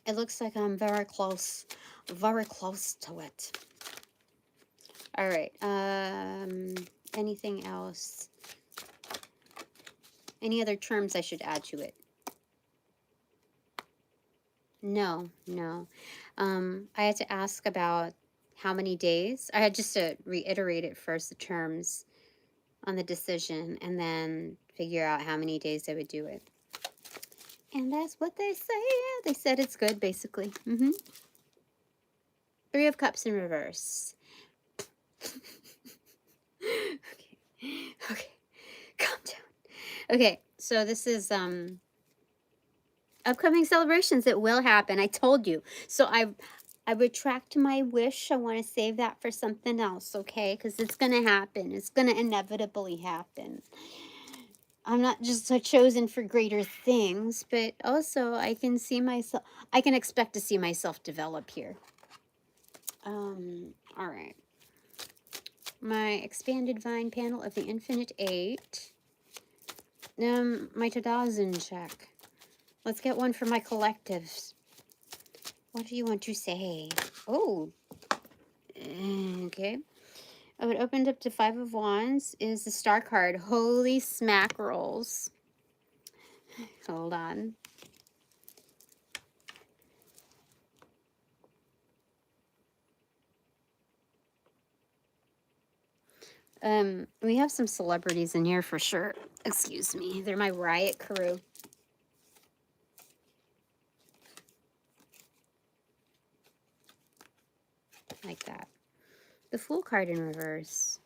It looks like I'm very close to it. All right. Anything else? Any other terms I should add to it? No. I had to ask about how many days. I had just to reiterate it first, the terms on the decision, and then figure out how many days I would do it. And that's what they said. They said it's good, basically. 3 of Cups in reverse. Okay. Calm down. Okay, so this is upcoming celebrations. It will happen. I told you. So I retract my wish. I want to save that for something else, okay? Because it's going to happen. It's going to inevitably happen. I'm not just chosen for greater things, but also I can see myself, I can expect to see myself develop here. All right. My expanded vine panel of the Infinite 8. My Tadazin check. Let's get one for my collectives. What do you want to say? Oh. Okay. Oh, it opened up to 5 of Wands is the Star card. Holy smack rolls. Hold on. We have some celebrities in here for sure. Excuse me. They're my riot crew. Like that. The Fool card in reverse.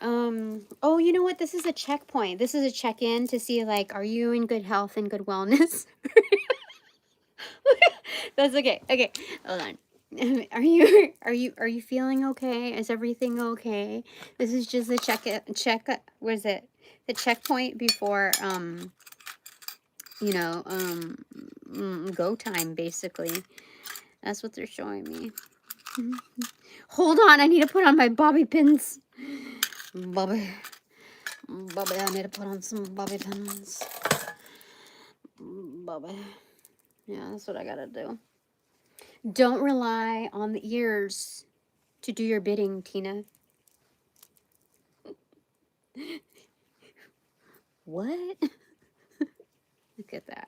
Oh, you know what? This is a checkpoint. This is a check-in to see, like, are you in good health and good wellness? That's okay. Okay, hold on. Are you feeling okay? Is everything okay? This is just a what is it? The checkpoint before you know, go time basically. That's what they're showing me. Hold on, I need to put on my bobby pins. Bobby, I need to put on some bobby pins. Bobby. Yeah, that's what I gotta do. Don't rely on the ears to do your bidding, Tina. What? Look at that.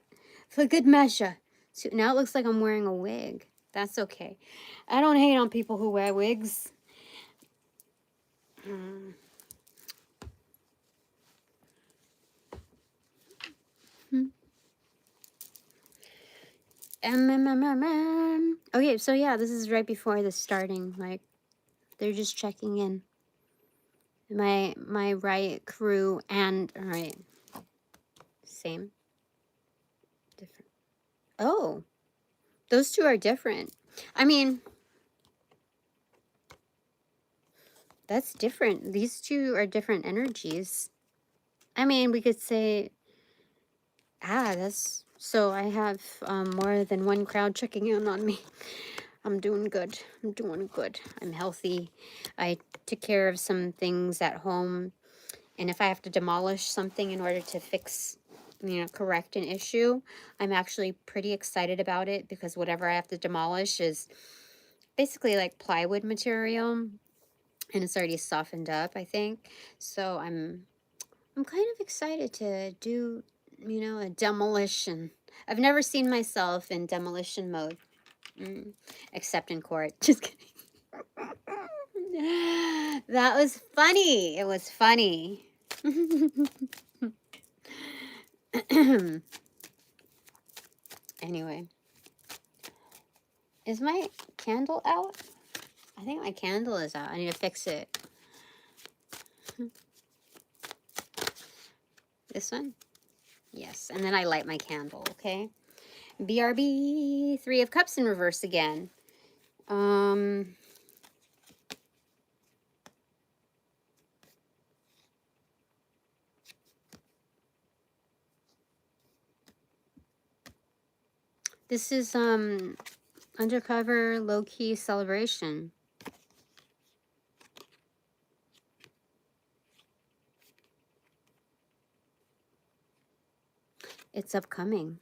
For good measure. So now it looks like I'm wearing a wig. That's okay. I don't hate on people who wear wigs. Okay, so yeah, this is right before the starting. Like, they're just checking in. My riot crew and all right, same, different. Oh, those two are different. I mean, that's different. These two are different energies. I mean, we could say, that's so I have more than one crowd checking in on me. I'm doing good. I'm doing good. I'm healthy. I took care of some things at home. And if I have to demolish something in order to fix, you know, correct an issue, I'm actually pretty excited about it because whatever I have to demolish is basically like plywood material and it's already softened up, I think. So I'm kind of excited to do, you know, a demolition. I've never seen myself in demolition mode, except in court. Just kidding. That was funny. It was funny. Anyway, is my candle out? I think my candle is out. I need to fix it. This one? Yes. And then I light my candle, okay? BRB, Three of Cups in reverse again. This is undercover low-key celebration. It's upcoming.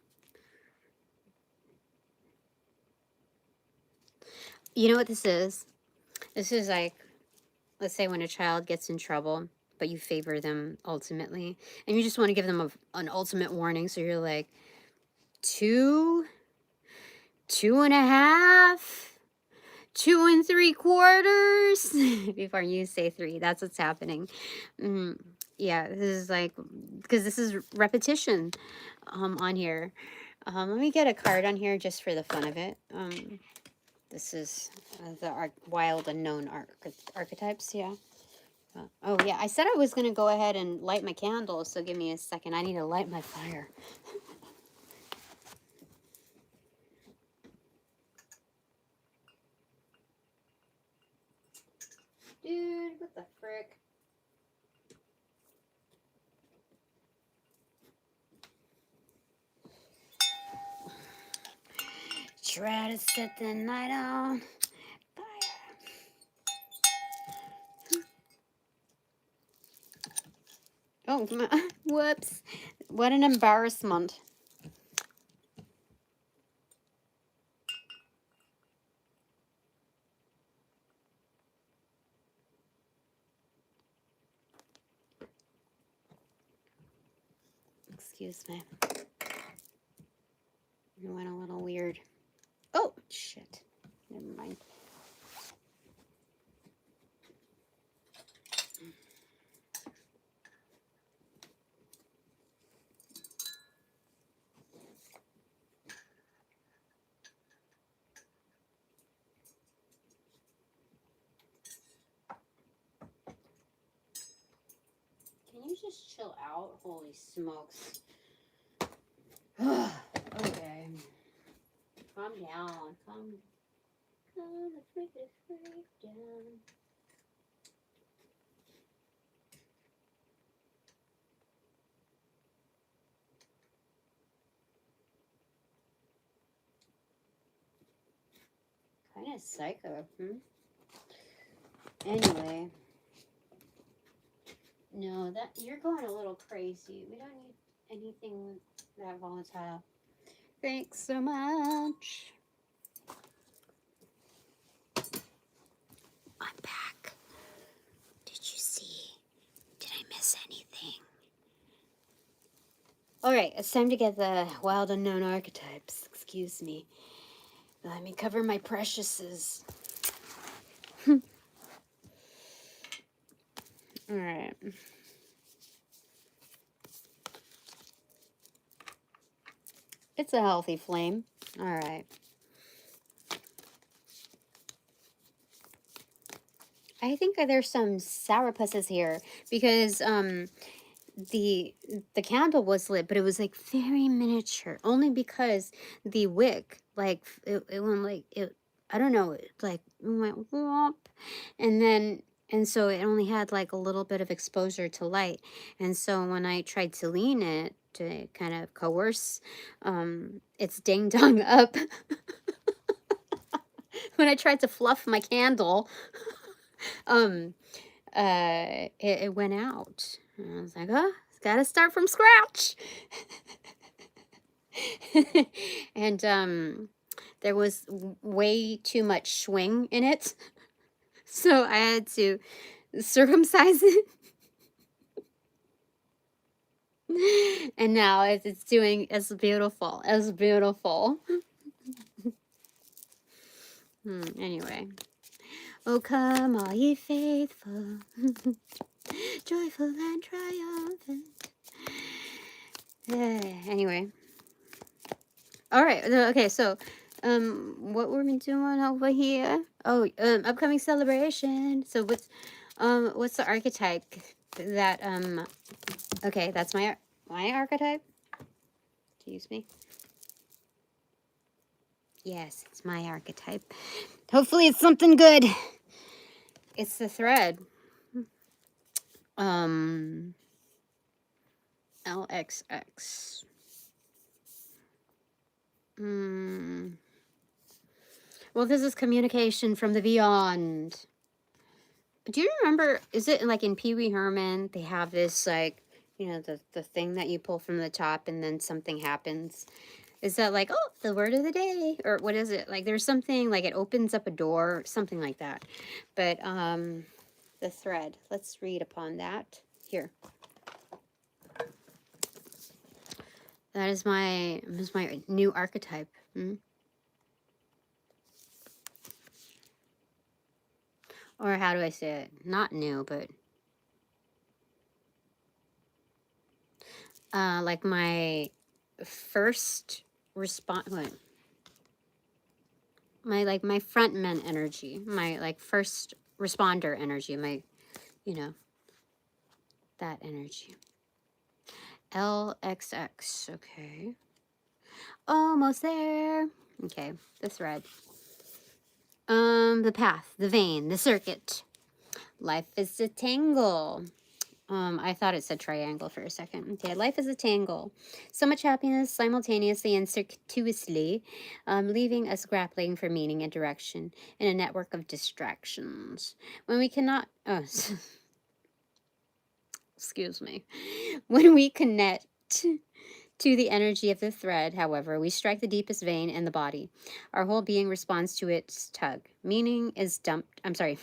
You know what this is? This is like, let's say when a child gets in trouble, but you favor them ultimately, and you just want to give them an ultimate warning. So you're like, 2, 2.5, 2 3/4 before you say 3. That's what's happening. Yeah, this is like, because this is repetition on here. Let me get a card on here just for the fun of it. This is the wild unknown archetypes. Yeah. Oh yeah, I said I was gonna go ahead and light my candle, so give me a second. I need to light my fire. Dude, what the frick? Try to set the night on fire. Oh, whoops. What an embarrassment. Excuse me. It went a little weird. Oh, shit. Never mind. just chill out? Holy smokes. Okay. Calm down. Calm the freak down. Kind of psycho, Anyway. No, that you're going a little crazy. We don't need anything that volatile. Thanks so much. I'm back. Did you see? Did I miss anything? Alright, it's time to get the wild unknown archetypes. Excuse me. Let me cover my preciouses. Alright. It's a healthy flame. Alright. I think there's some sourpusses here because the candle was lit, but it was like very miniature, only because the wick, like it went like it, I don't know, it like went whomp, and so it only had like a little bit of exposure to light, and so when I tried to lean it to kind of coerce its ding dong up, when I tried to fluff my candle, it went out. And I was like, oh, it's got to start from scratch. And there was way too much swing in it, so I had to circumcise it. And now it's doing as beautiful, as beautiful. Anyway. Oh, come, all ye faithful, joyful and triumphant. Anyway. All right. Okay. So, what were we doing over here? Oh, upcoming celebration. So, what's the archetype that Okay, that's my archetype. Excuse me. Yes, it's my archetype. Hopefully, it's something good. It's the thread. LXX. Well, this is communication from the beyond. Do you remember, is it like in Pee Wee Herman, they have this like, you know, the thing that you pull from the top and then something happens? Is that like, oh, the word of the day? Or what is it? Like there's something like it opens up a door, something like that. But the thread, let's read upon that. Here. That is my new archetype. Or how do I say it? Not new, but like my first response. My front men energy, my like first responder energy, my, you know, that energy. LXX. Okay. Almost there. Okay. The thread. The path, the vein, the circuit. Life is a tangle. I thought it said triangle for a second. Okay, life is a tangle. So much happiness simultaneously and circuitously, leaving us grappling for meaning and direction in a network of distractions. When we cannot, excuse me, when we connect to the energy of the thread, however, we strike the deepest vein in the body. Our whole being responds to its tug. Meaning is dumped. I'm sorry.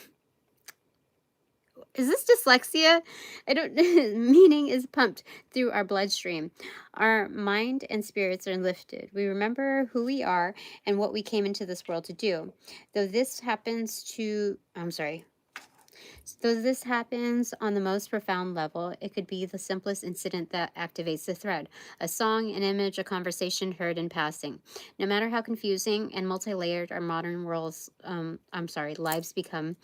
Is this dyslexia? I don't. Meaning is pumped through our bloodstream. Our mind and spirits are lifted. We remember who we are and what we came into this world to do. Though this happens on the most profound level, it could be the simplest incident that activates the thread. A song, an image, a conversation heard in passing. No matter how confusing and multi-layered our modern lives become,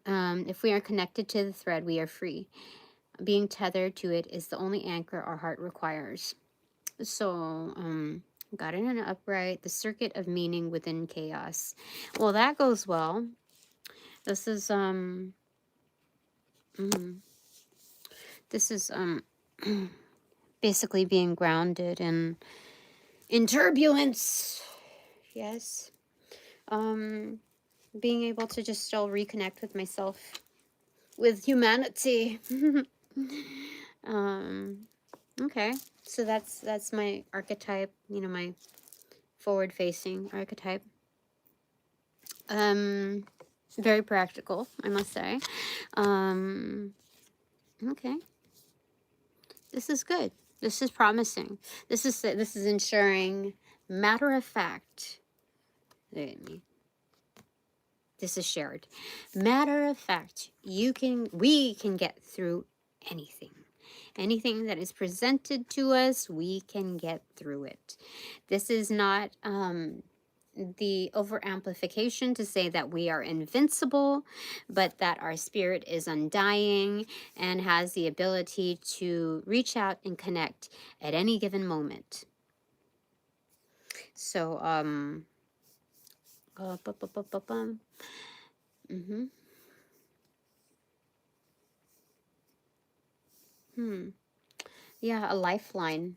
if we are connected to the thread, we are free. Being tethered to it is the only anchor our heart requires. So, got it in an upright, the circuit of meaning within chaos. Well, that goes well. This is, this is, basically being grounded in turbulence. Yes. Being able to just still reconnect with myself, with humanity. Okay. So that's my archetype, you know, my forward-facing archetype. Very practical, I must say. Okay. This is good. This is promising. This is ensuring matter of fact. This is shared. Matter of fact, we can get through anything. Anything that is presented to us, we can get through it. This is not the over-amplification to say that we are invincible, but that our spirit is undying and has the ability to reach out and connect at any given moment. So, yeah, a lifeline.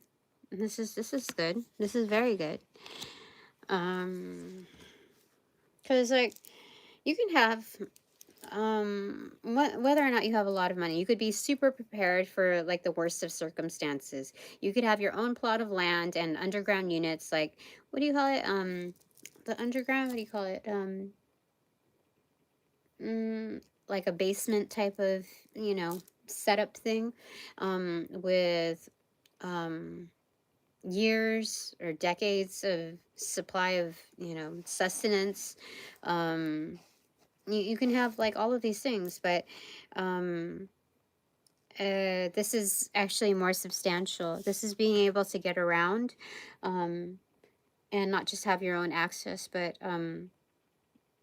This is good. This is very good. Because like you can have whether or not you have a lot of money, you could be super prepared for like the worst of circumstances. You could have your own plot of land and underground units, like what do you call it? The underground, what do you call it? Like a basement type of, you know, setup thing, with years or decades of supply of, you know, sustenance. You can have like all of these things, but this is actually more substantial. This is being able to get around, and not just have your own access, but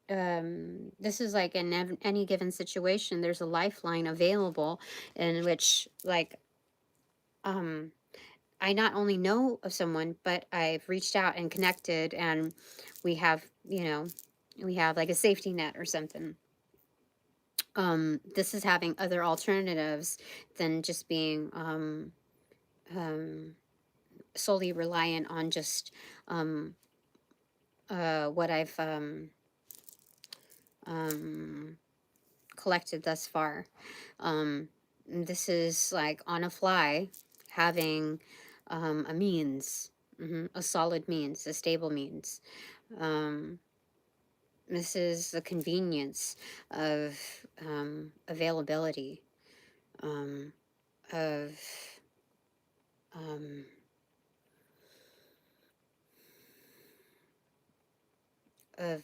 this is like in any given situation, there's a lifeline available in which, like, I not only know of someone, but I've reached out and connected, and we have, you know, we have like a safety net or something. This is having other alternatives than just being solely reliant on just what I've collected thus far. This is like on a fly, having a means, a solid means, a stable means. This is the convenience of availability, of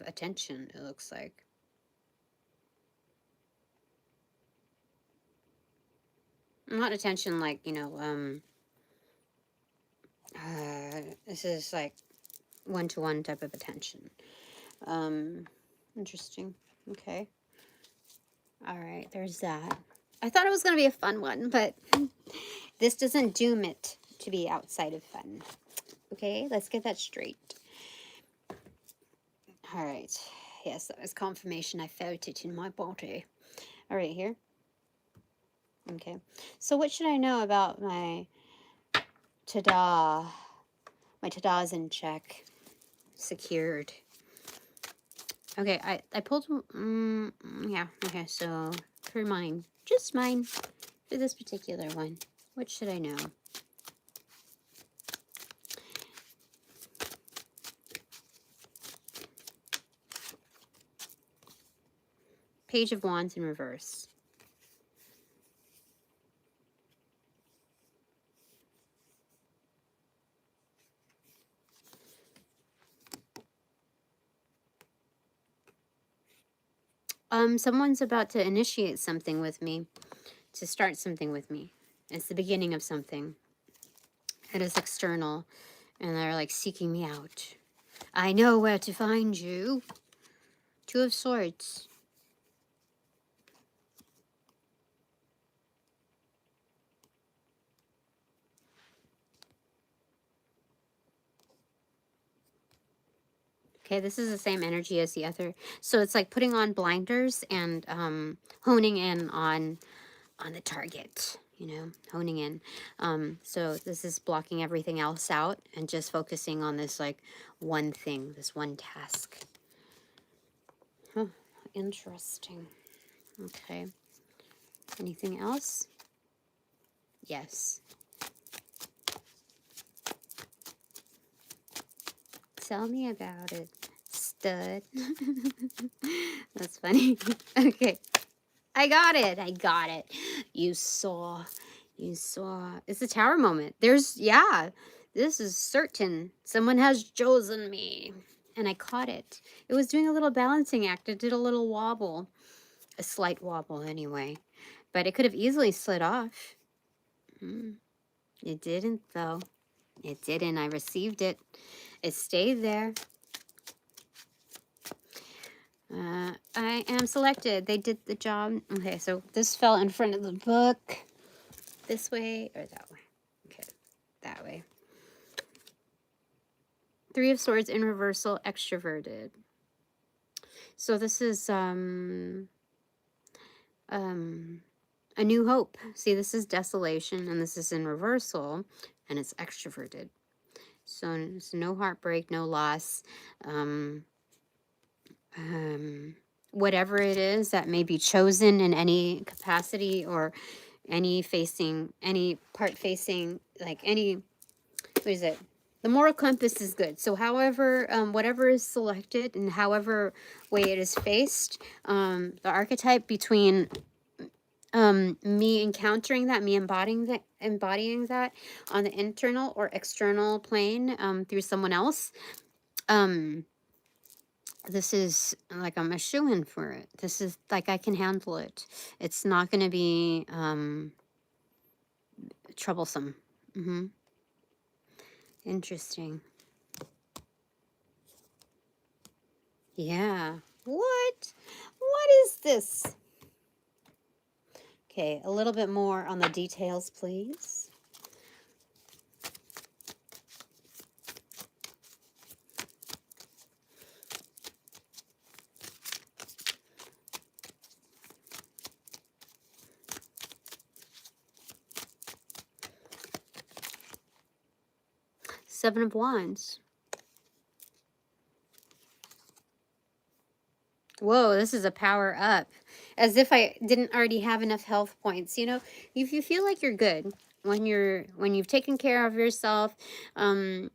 attention, it looks like. Not attention like, you know, this is like one-to-one type of attention. Interesting. Okay. All right, there's that. I thought it was going to be a fun one, but this doesn't doom it to be outside of fun. Okay, let's get that straight. All right. Yes, that was confirmation. I felt it in my body. All right, here. Okay. So what should I know about my ta-da? My ta-da's in check. Secured. Okay, I pulled, yeah, okay, so for mine, just mine, for this particular one, what should I know? Page of Wands in reverse. Someone's about to initiate something with me, to start something with me. It's the beginning of something. It is external, and they're like seeking me out. I know where to find you. Two of Swords. Okay, this is the same energy as the other. So it's like putting on blinders and honing in on the target, you know, honing in. So this is blocking everything else out and just focusing on this like one thing, this one task. Huh, interesting. Okay. Anything else? Yes. Tell me about it, stud. That's funny. Okay. I got it. I got it. You saw. You saw. It's a tower moment. Yeah, this is certain. Someone has chosen me. And I caught it. It was doing a little balancing act. It did a little wobble. A slight wobble, anyway. But it could have easily slid off. It didn't, though. It didn't. I received it. It stayed there. I am selected. They did the job. Okay, so this fell in front of the book. This way or that way? Okay, that way. Three of Swords in reversal, extroverted. So this is a new hope. See, this is desolation, and this is in reversal, and it's extroverted. So it's no heartbreak, no loss. Whatever it is that may be chosen in any capacity or any part facing, like any, what is it? The moral compass is good. So however, whatever is selected and however way it is faced, the archetype between me encountering that, me embodying that on the internal or external plane through someone else, this is like I'm a shoo-in for it. This is like I can handle it. It's not going to be troublesome. Interesting. Yeah. What? What is this? Okay, a little bit more on the details, please. Seven of Wands. Whoa, this is a power up. As if I didn't already have enough health points. You know, if you feel like you're good, when you've taken care of yourself, you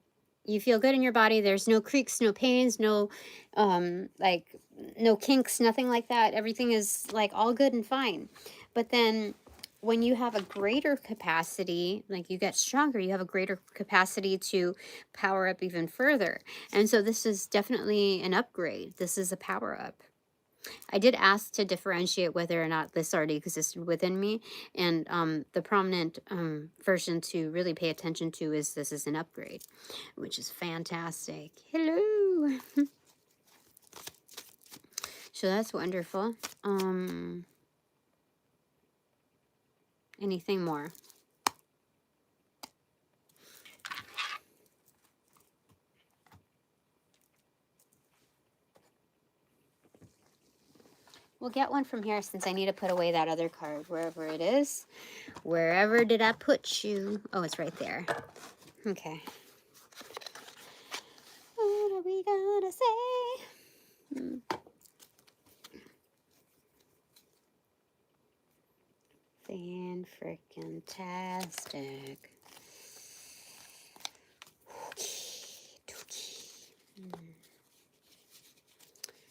feel good in your body, there's no creaks, no pains, no like no kinks, nothing like that. Everything is like all good and fine. But then when you have a greater capacity, like you get stronger, you have a greater capacity to power up even further. And so this is definitely an upgrade. This is a power up. I did ask to differentiate whether or not this already existed within me, and the prominent version to really pay attention to is this is an upgrade, which is fantastic. Hello. So that's wonderful. Anything more? We'll get one from here since I need to put away that other card, wherever it is. Wherever did I put you? Oh, it's right there. Okay. What are we gonna say? Fan-frickin-tastic.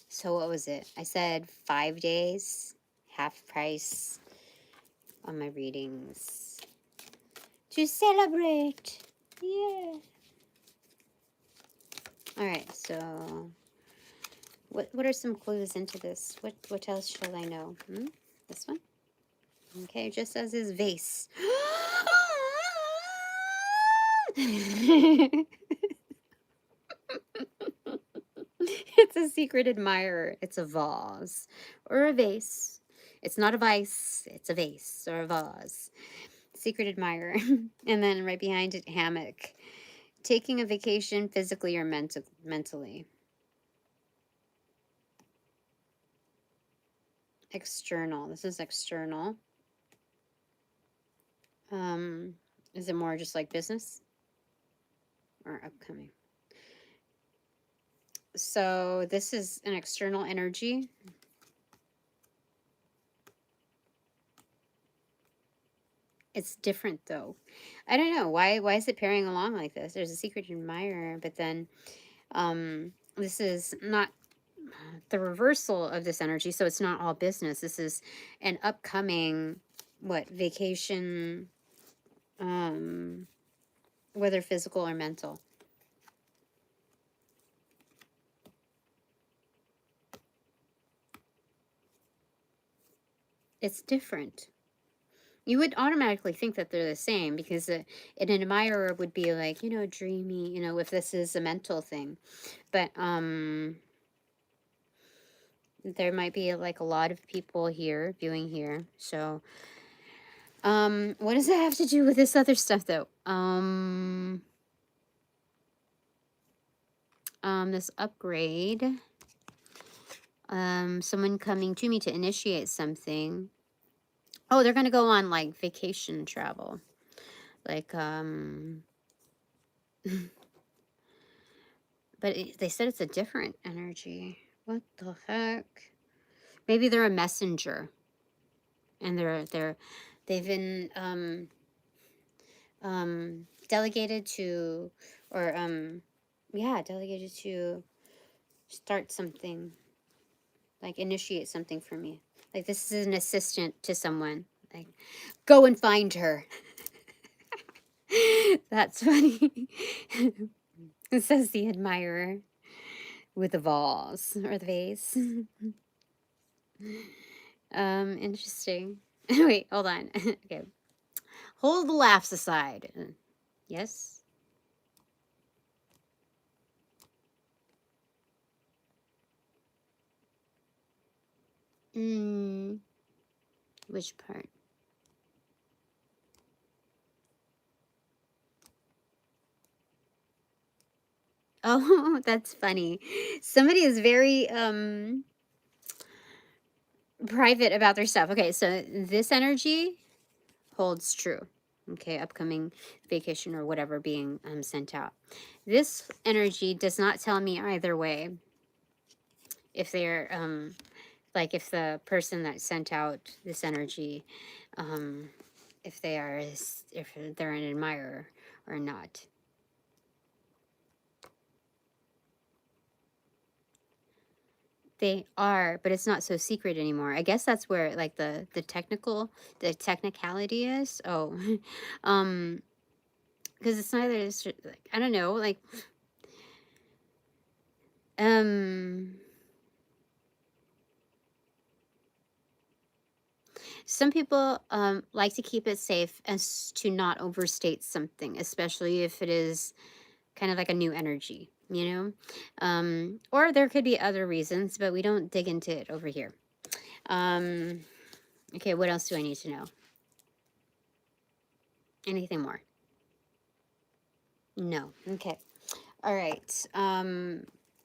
So what was it? I said 5 days, half price on my readings to celebrate. Yeah. All right. So what are some clues into this? What else shall I know? This one. Okay, just as his vase. It's a secret admirer. It's a vase or a vase. It's not a vice. It's a vase or a vase. Secret admirer. And then right behind it, hammock. Taking a vacation physically or mentally. external. This is external. Is it more just like business or upcoming? So this is an external energy. It's different though. I don't know why is it pairing along like this? There's a secret admirer, but then this is not the reversal of this energy, so it's not all business. This is an upcoming vacation, whether physical or mental. It's different. You would automatically think that they're the same because an admirer would be like, dreamy, if this is a mental thing. But there might be like a lot of people here viewing here. So what does that have to do with this other stuff though? This upgrade. Someone coming to me to initiate something. Oh, they're gonna go on like vacation travel. Like but they said it's a different energy. What the heck? Maybe they're a messenger, and they've been delegated to, or delegated to start something, like initiate something for me. Like this is an assistant to someone. Like, go and find her. That's funny. It says the admirer with the vase or the vase. Interesting. Wait, hold on. Okay. Hold the laughs aside. Yes? Which part? Oh, that's funny. Somebody is very private about their stuff. Okay, so this energy holds true. Okay, upcoming vacation or whatever being sent out. This energy does not tell me either way if they're like if the person that sent out this energy, if they're an admirer or not. They are, but it's not so secret anymore. I guess that's where like the technicality is. Oh, because it's neither. Like, I don't know. Like, some people like to keep it safe as to not overstate something, especially if it is kind of like a new energy, or there could be other reasons, but we don't dig into it over here. Okay, what else do I need to know? Anything more? No. Okay. All right. All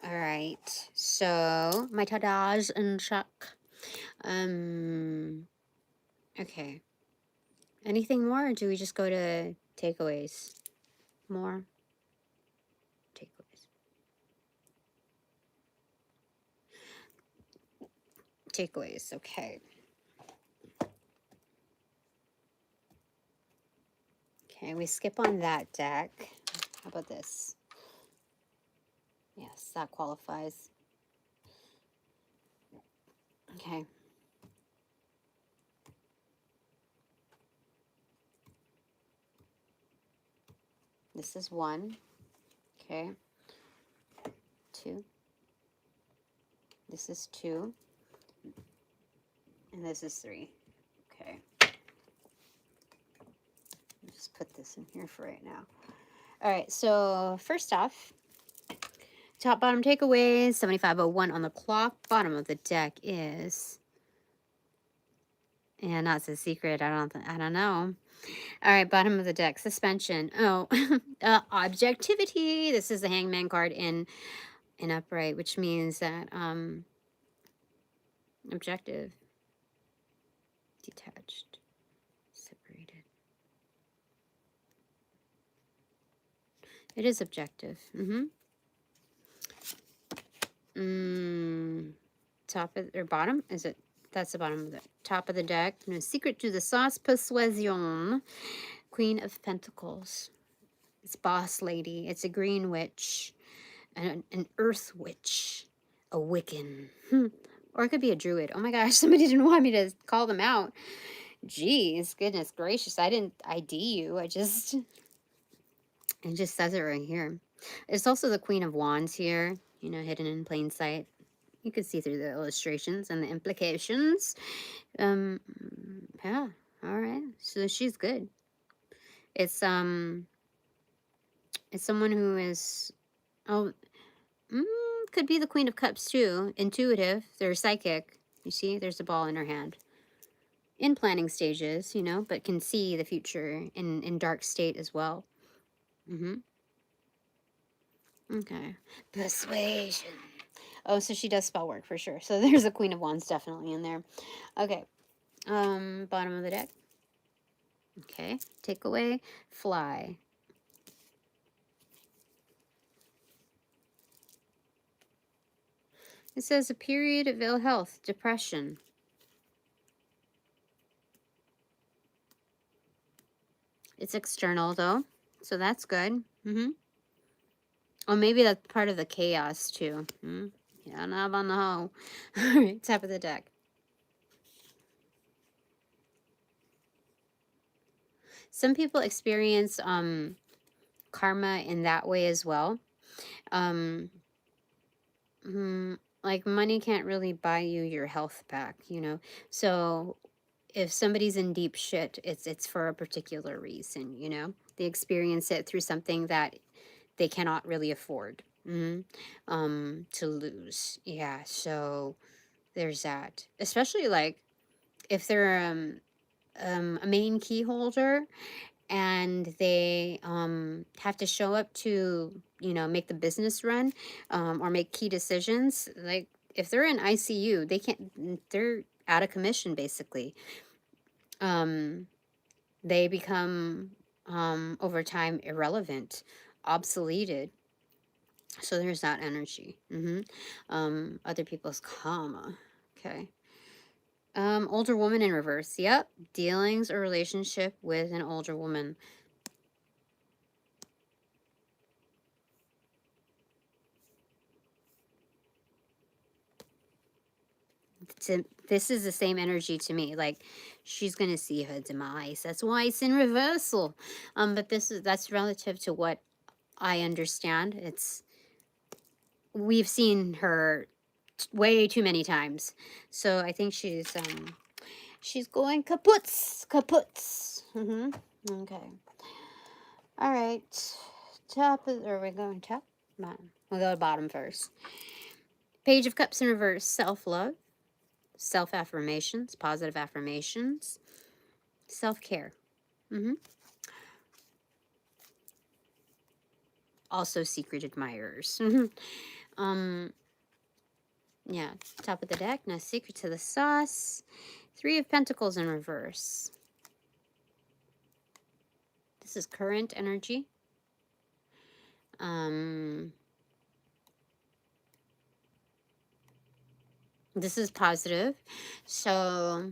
right. So my tadaj and chuck. Okay. Anything more, or do we just go to takeaways? More takeaways. Takeaways. Okay. Okay, we skip on that deck. How about this? Yes, that qualifies. Okay. This is 1. Okay. 2. This is 2. And this is 3. Okay. I'll just put this in here for right now. All right, so first off, top bottom takeaways, 7501 on the clock. Bottom of the deck is, yeah, not so secret. I don't know. All right, bottom of the deck, suspension. Oh, objectivity. This is the Hangman card in upright, which means that objective. detached, separated. It is objective. Top of, or bottom? Is it? That's the bottom of the top of the deck. No, secret to the sauce, persuasion. Queen of Pentacles. It's boss lady. It's a green witch. An earth witch. A Wiccan. Or it could be a druid. Oh my gosh, somebody didn't want me to call them out. Jeez, goodness gracious. I didn't ID you. It just says it right here. It's also the Queen of Wands here, you know, hidden in plain sight. You can see through the illustrations and the implications. Yeah, all right. So she's good. It's someone who is, could be the Queen of Cups too. Intuitive. They're psychic. You see, there's a ball in her hand. In planning stages, you know, but can see the future in dark state as well. Okay. Persuasion. Oh, so she does spell work for sure. So there's a Queen of Wands definitely in there. Okay. Bottom of the deck. Okay. Take away. Fly. It says a period of ill health, depression. It's external though, so that's good. Oh, maybe that's part of the chaos too. Yeah, knob on the hoe. All right, top of the deck. Some people experience karma in that way as well. Like money can't really buy you your health back, you know. So if somebody's in deep shit, it's for a particular reason, you know. They experience it through something that they cannot really afford to lose. Yeah, so there's that. Especially like if they're a main key holder and they have to show up to, you know, make the business run or make key decisions. Like if they're in ICU, they can't, they're out of commission basically. They become over time irrelevant, obsoleted. So there's that energy. Other people's karma. Okay. Older woman in reverse. Yep. Dealings or relationship with an older woman. This is the same energy to me. Like she's gonna see her demise. That's why it's in reversal. But that's relative to what I understand. We've seen her way too many times, so I think she's going kaputs. Okay. All right. Top of, or we're going top? Bottom. We'll go to bottom first. Page of Cups in reverse. Self-love. Self-affirmations. Positive affirmations. Self-care. Also secret admirers. Yeah, top of the deck. Now secret to the sauce. 3 of Pentacles in reverse. This is current energy. This is positive. So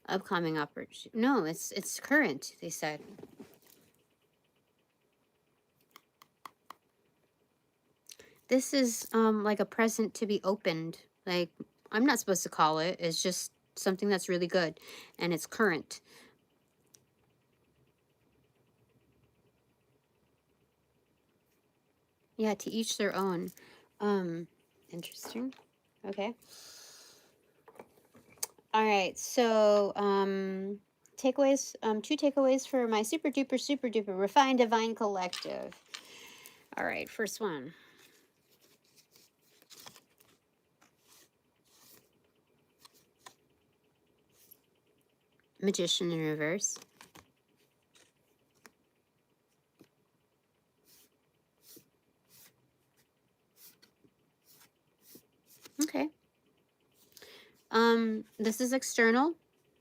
upcoming opportunity. No, it's current, they said. This is like a present to be opened. Like I'm not supposed to call it. It's just something that's really good and it's current. Yeah, to each their own. Interesting. Okay. All right. So, takeaways, 2 takeaways for my super duper refined divine collective. All right, first one. Magician in reverse. Okay. This is external.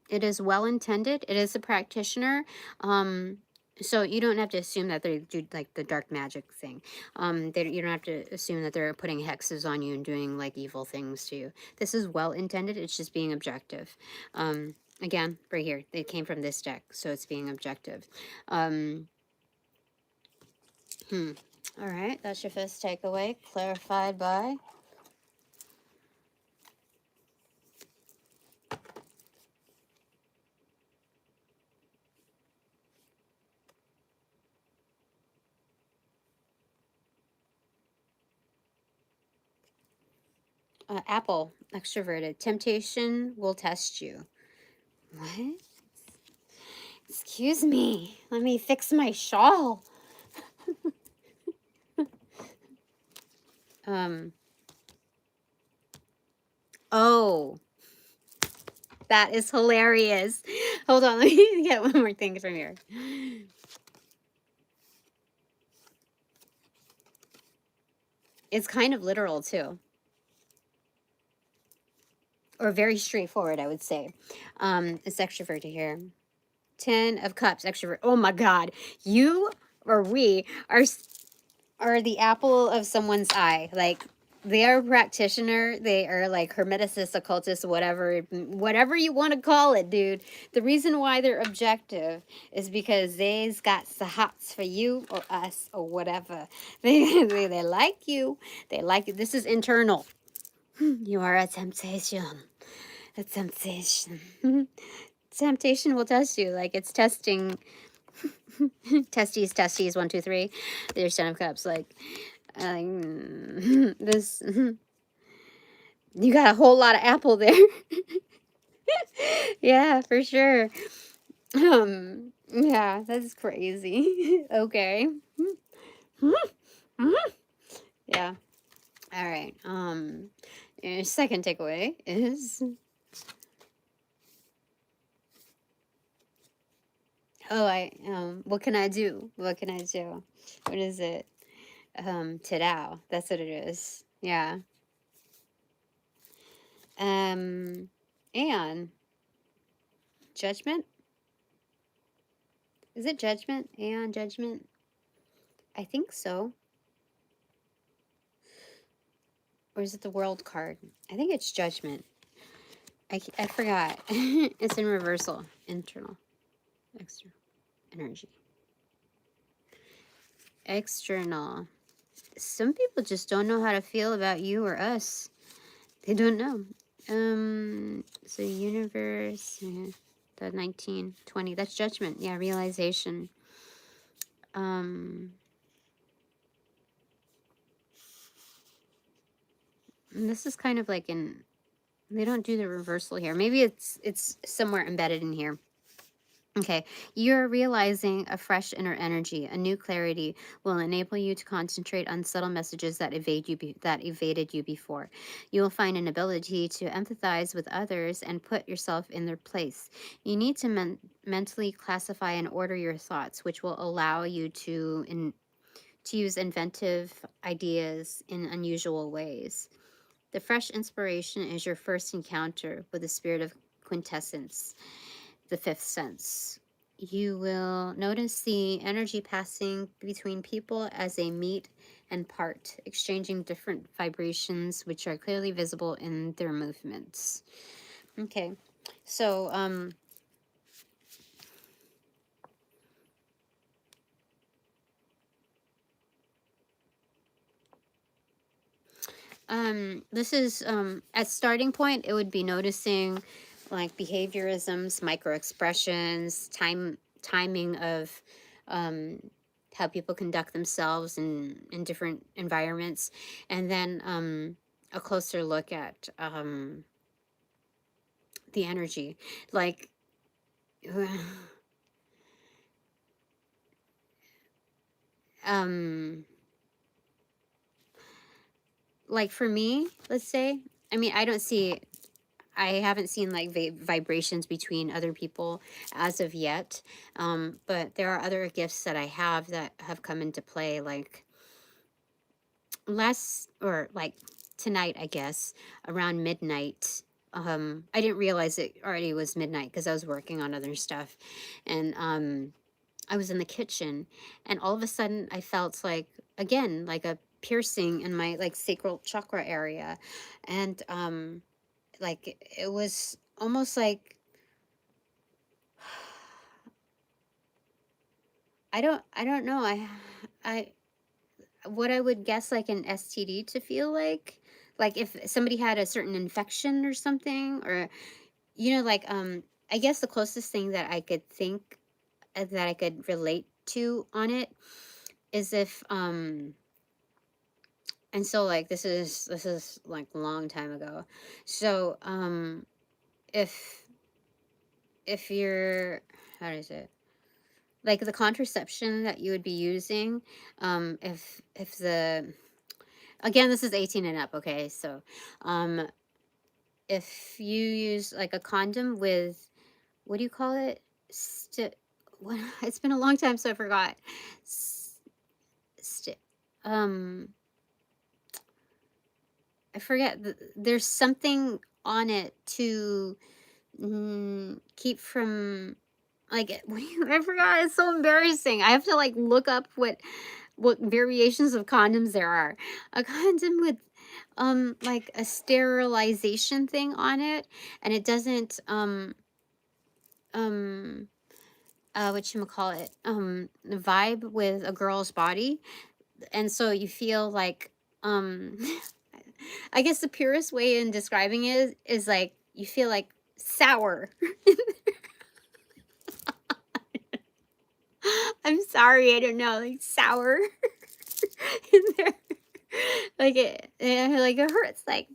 It is well intended. It is a practitioner. So you don't have to assume that they do like the dark magic thing. You don't have to assume that they're putting hexes on you and doing like evil things to you. This is well intended. It's just being objective. Again, right here, it came from this deck, so it's being objective. All right, that's your first takeaway, clarified by. Apple, extroverted. Temptation will test you. What? Excuse me. Let me fix my shawl. Oh, that is hilarious. Hold on, let me get one more thing from here. It's kind of literal too. Or very straightforward, I would say. It's extroverted here. 10 of Cups, extrovert. Oh my God. You or we are the apple of someone's eye. Like, they are a practitioner. They are like hermeticist, occultist, whatever you want to call it, dude. The reason why they're objective is because they's got the hots for you or us or whatever. They like you. They like you. This is internal. You are a temptation. A temptation. Temptation will test you. Like, it's testing. Testes, 1, 2, 3. There's 10 of Cups. Like, this. You got a whole lot of apple there. Yeah, for sure. Yeah, that's crazy. Okay. Yeah. All right. Your second takeaway is, what can I do? What can I do? What is it? Tadao. That's what it is. Yeah. And judgment. Is it judgment and judgment? I think so. Or is it the world card? I think it's judgment. I forgot. It's in reversal. Internal. External. Energy. External. Some people just don't know how to feel about you or us. They don't know. So universe, the 19, 20, that's judgment. Yeah, realization. And this is kind of like they don't do the reversal here. Maybe it's somewhere embedded in here. Okay, you're realizing a fresh inner energy, a new clarity will enable you to concentrate on subtle messages that evaded you before. You will find an ability to empathize with others and put yourself in their place. You need to mentally classify and order your thoughts, which will allow you to use inventive ideas in unusual ways. The fresh inspiration is your first encounter with the spirit of quintessence, the fifth sense. You will notice the energy passing between people as they meet and part, exchanging different vibrations which are clearly visible in their movements. Okay, so this is at starting point, it would be noticing like behaviorisms, microexpressions, timing of how people conduct themselves in different environments, and then a closer look at the energy, like like for me, let's say, I mean, I haven't seen like vibrations between other people as of yet, but there are other gifts that I have that have come into play, like tonight, I guess, around midnight. I didn't realize it already was midnight because I was working on other stuff. And I was in the kitchen, and all of a sudden I felt like, again, like a piercing in my like sacral chakra area. And like it was almost like, I don't know. I what I would guess like an STD to feel like if somebody had a certain infection or something, or like I guess the closest thing that I could think that I could relate to on it is if and so like this is like a long time ago. So if you're, how does it, like the contraception that you would be using, if the, again, this is 18 and up, okay? So if you use like a condom with, what do you call it? What, it's been a long time, so I forgot. Sti- um I forget. There's something on it to keep from, like, what do you, I forgot. It's so embarrassing. I have to like look up what variations of condoms there are. A condom with like a sterilization thing on it, and it doesn't um whatchamacallit, vibe with a girl's body. And so you feel like, um I guess the purest way in describing it is like you feel like sour. I'm sorry, I don't know, like sour in there. Like like it hurts, like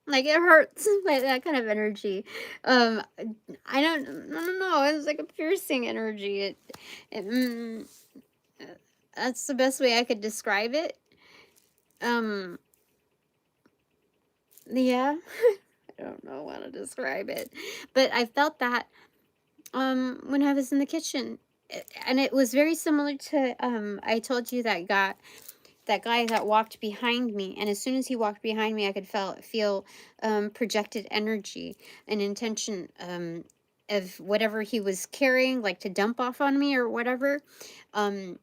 it hurts, like that kind of energy. Um, I don't know. It's like a piercing energy. It uh, that's the best way I could describe it. Um, yeah, I don't know how to describe it, but I felt that when I was in the kitchen. And it was very similar to, I told you that guy that walked behind me, and as soon as he walked behind me, I could feel projected energy and intention, of whatever he was carrying, like to dump off on me or whatever. um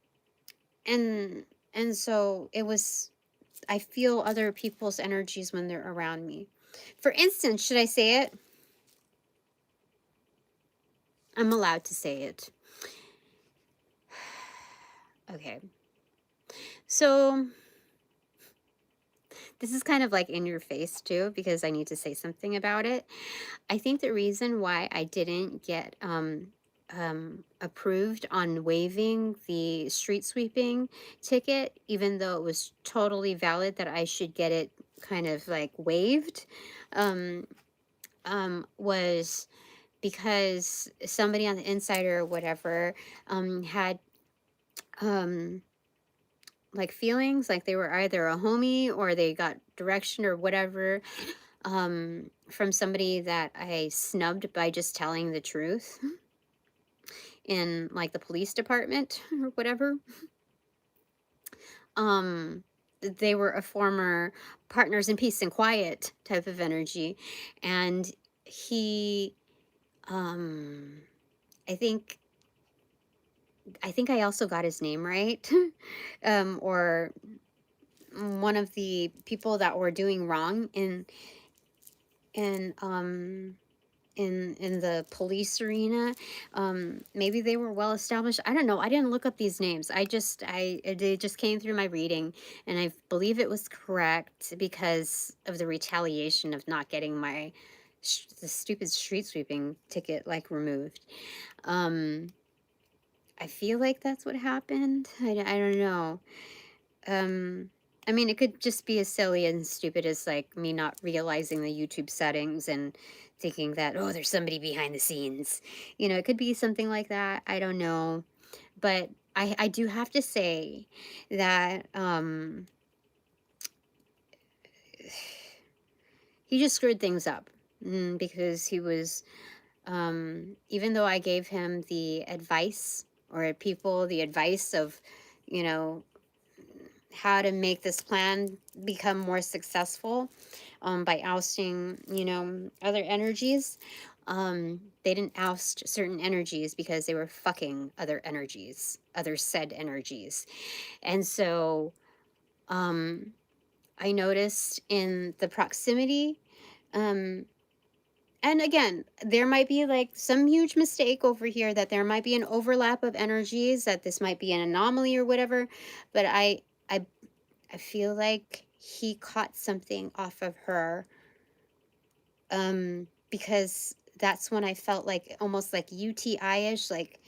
and so it was, I feel other people's energies when they're around me. For instance, should I say it? I'm allowed to say it. Okay, so this is kind of like in your face too, because I need to say something about it. I think the reason why I didn't get approved on waiving the street sweeping ticket, even though it was totally valid that I should get it kind of like waived, um, was because somebody on the inside or whatever had um, like feelings like they were either a homie or they got direction or whatever, from somebody that I snubbed by just telling the truth in like the police department or whatever. Um, they were a former partners in peace and quiet type of energy, and he, um, I think. I think I also got his name right, or one of the people that were doing wrong in um in the police arena. Maybe they were well established, I don't know, I didn't look up these names. They just came through my reading, and I believe it was correct because of the retaliation of not getting my the stupid street sweeping ticket like removed. um I feel like that's what happened. I don't know. um I mean, it could just be as silly and stupid as like me not realizing the YouTube settings and thinking that, oh, there's somebody behind the scenes. It could be something like that. I don't know. But I do have to say that he just screwed things up, because he was, even though I gave him the advice, or people the advice of, you know, how to make this plan become more successful, by ousting, you know, other energies. They didn't oust certain energies because they were fucking other energies, other said energies. And so I noticed in the proximity, um, and again, there might be like some huge mistake over here, that there might be an overlap of energies, that this might be an anomaly or whatever, but I I feel like he caught something off of her, because that's when I felt like almost like UTI-ish, like,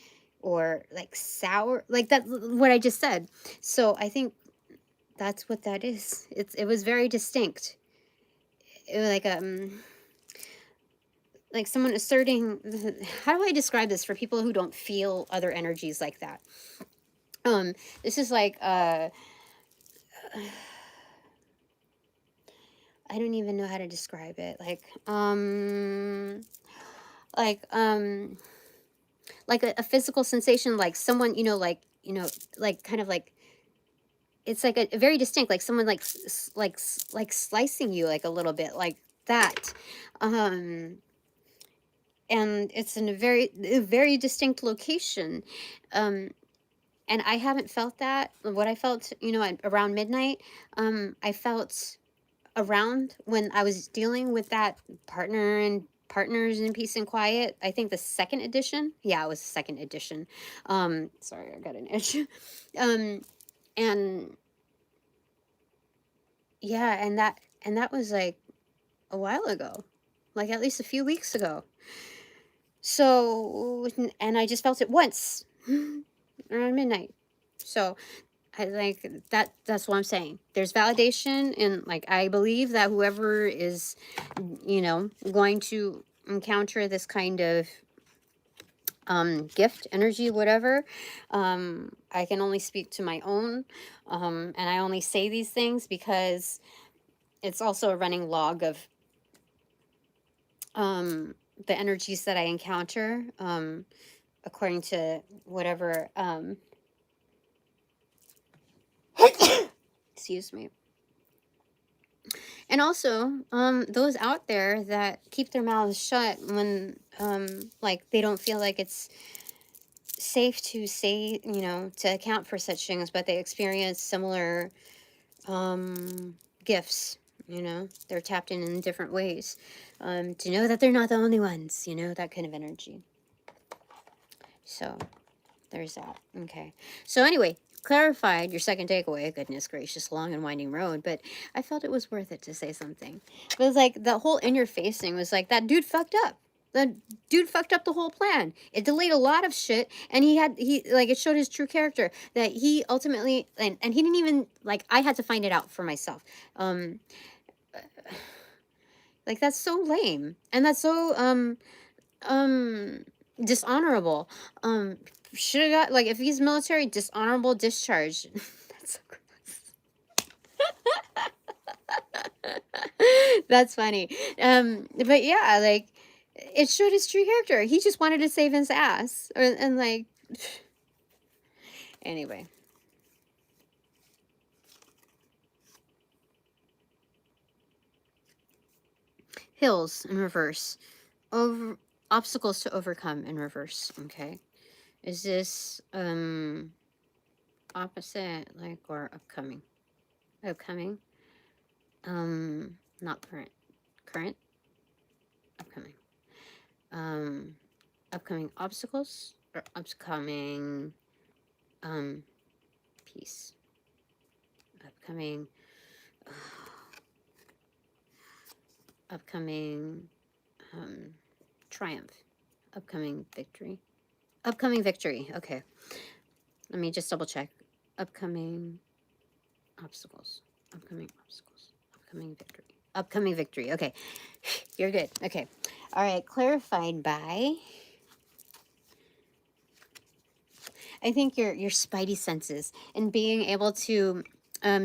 or like sour, like that, what I just said. So I think that's what that is. It was very distinct. It was like someone asserting, how do I describe this for people who don't feel other energies like that? This is like I don't even know how to describe it. Like like a physical sensation, like someone, like kind of like, it's like a very distinct, like someone like like slicing you like a little bit like that. Um and it's in a very distinct location. And I haven't felt that. What I felt, around midnight, I felt around when I was dealing with that Partners in Peace and Quiet. I think the second edition. Yeah, it was the second edition. Sorry, I got an itch. And yeah, and that was like a while ago, like at least a few weeks ago. So, and I just felt it once around midnight. So I like that. That's what I'm saying. There's validation, and like I believe that whoever is, going to encounter this kind of gift, energy, whatever, I can only speak to my own, and I only say these things because it's also a running log of the energies that I encounter, according to whatever. Excuse me. And also, those out there that keep their mouths shut when, like, they don't feel like it's safe to say, to account for such things, but they experience similar, gifts, they're tapped in different ways, to know that they're not the only ones, that kind of energy. So, there's that. Okay. So anyway, clarified your second takeaway. Goodness gracious, long and winding road, but I felt it was worth it to say something. It was like the whole in your face thing was like, that dude fucked up. The dude fucked up the whole plan. It delayed a lot of shit, and it showed his true character, that he ultimately, and he didn't even, like, I had to find it out for myself. Like, that's so lame, and that's so dishonorable. Should have got, like, if he's military, dishonorable discharge. That's so gross. That's funny. But yeah, like, it showed his true character. He just wanted to save his ass, and like, anyway. Hills in reverse. Obstacles to overcome in reverse. Okay. Is this opposite, like, or upcoming? Upcoming. Not current. Current. Upcoming. Upcoming obstacles or upcoming peace. Upcoming upcoming triumph. Upcoming victory. Upcoming victory. Okay. Let me just double check. Upcoming obstacles. Upcoming obstacles. Upcoming victory. Upcoming victory. Okay. You're good. Okay. All right. Clarified by, I think, your spidey senses, and being able to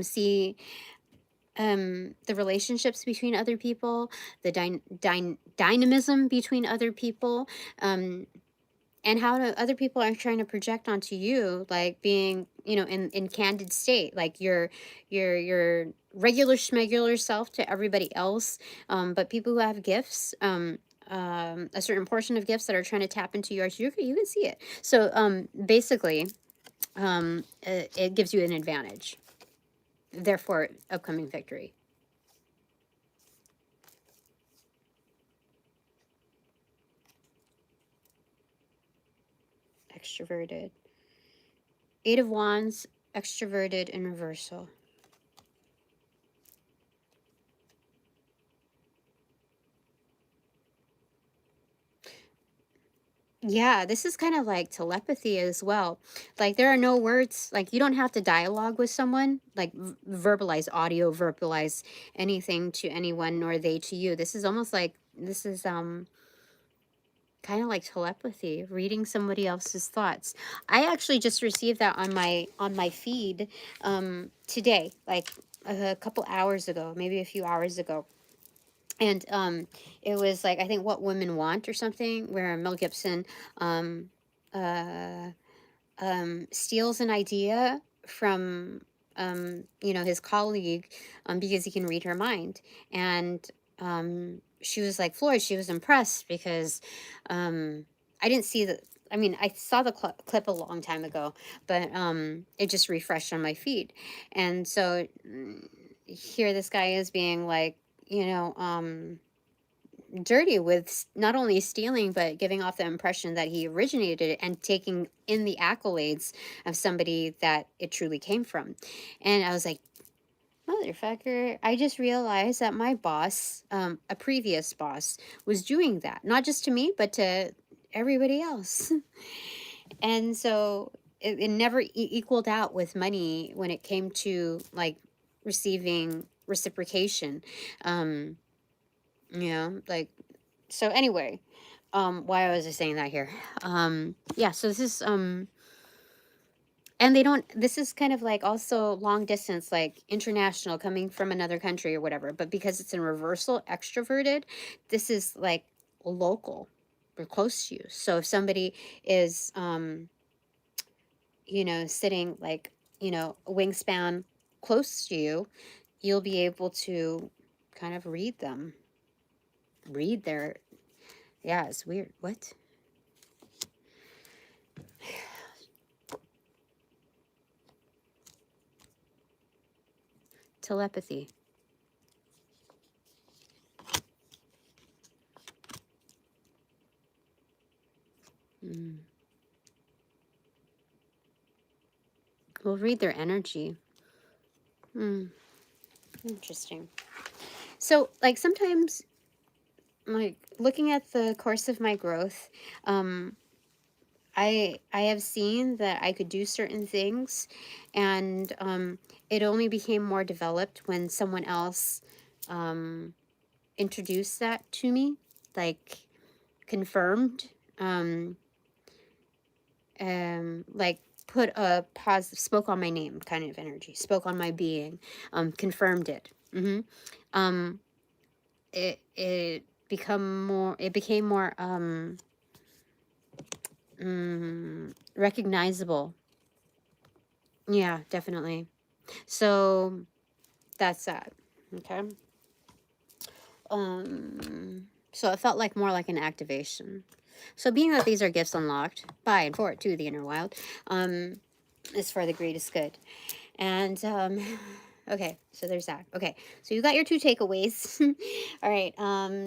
see the relationships between other people, the dynamism between other people, and how other people are trying to project onto you, like being, you know, in candid state, like your regular schmegular self to everybody else. But people who have gifts, a certain portion of gifts that are trying to tap into yours, you can see it. So basically, it gives you an advantage, therefore upcoming victory. Extroverted. 8 of Wands, extroverted in reversal. Yeah, this is kind of like telepathy as well. Like there are no words, like you don't have to dialogue with someone, like verbalize audio, verbalize anything to anyone, nor they to you. This is almost like, this is kind of like telepathy, reading somebody else's thoughts. I actually just received that on my feed today, like a couple hours ago, maybe a few hours ago. And it was like, I think What Women Want or something, where Mel Gibson uh, steals an idea from you know, his colleague, because he can read her mind. And she was like floored. She was impressed because I didn't see the. I mean, I saw the clip a long time ago, but it just refreshed on my feed, and so here this guy is being like, you know, dirty with not only stealing but giving off the impression that he originated it and taking in the accolades of somebody that it truly came from. And I was like, motherfucker, I just realized that my boss, a previous boss, was doing that, not just to me but to everybody else. And so it never equaled out with money when it came to like receiving reciprocation. You know, like, so anyway, why was I saying that here? Yeah, so this is and they don't, this is kind of like also long distance, like international, coming from another country or whatever, but because it's in reversal, extroverted, this is like local or close to you. So if somebody is you know, sitting like, you know, a wingspan close to you, you'll be able to kind of read them, read their, yeah, it's weird. What? Telepathy. We'll read their energy. Interesting. So, like, sometimes, like, looking at the course of my growth, I have seen that I could do certain things, and it only became more developed when someone else introduced that to me, like confirmed, like put a positive, spoke on my name kind of energy, spoke on my being, confirmed it. It became more recognizable. Yeah, definitely. So that's that. Okay. So it felt like more like an activation. So being that these are gifts unlocked by and for to the inner wild, is for the greatest good. And okay, so there's that. Okay, so you got your 2 takeaways. All right.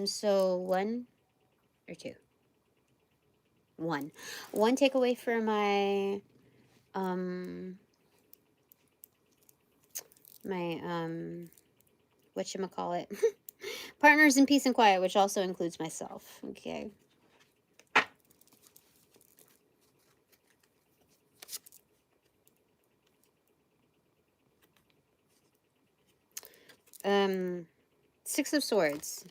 So 1 or 2. 1 takeaway for my whatchamacallit, partners in peace and quiet, which also includes myself. Okay. Six of Swords.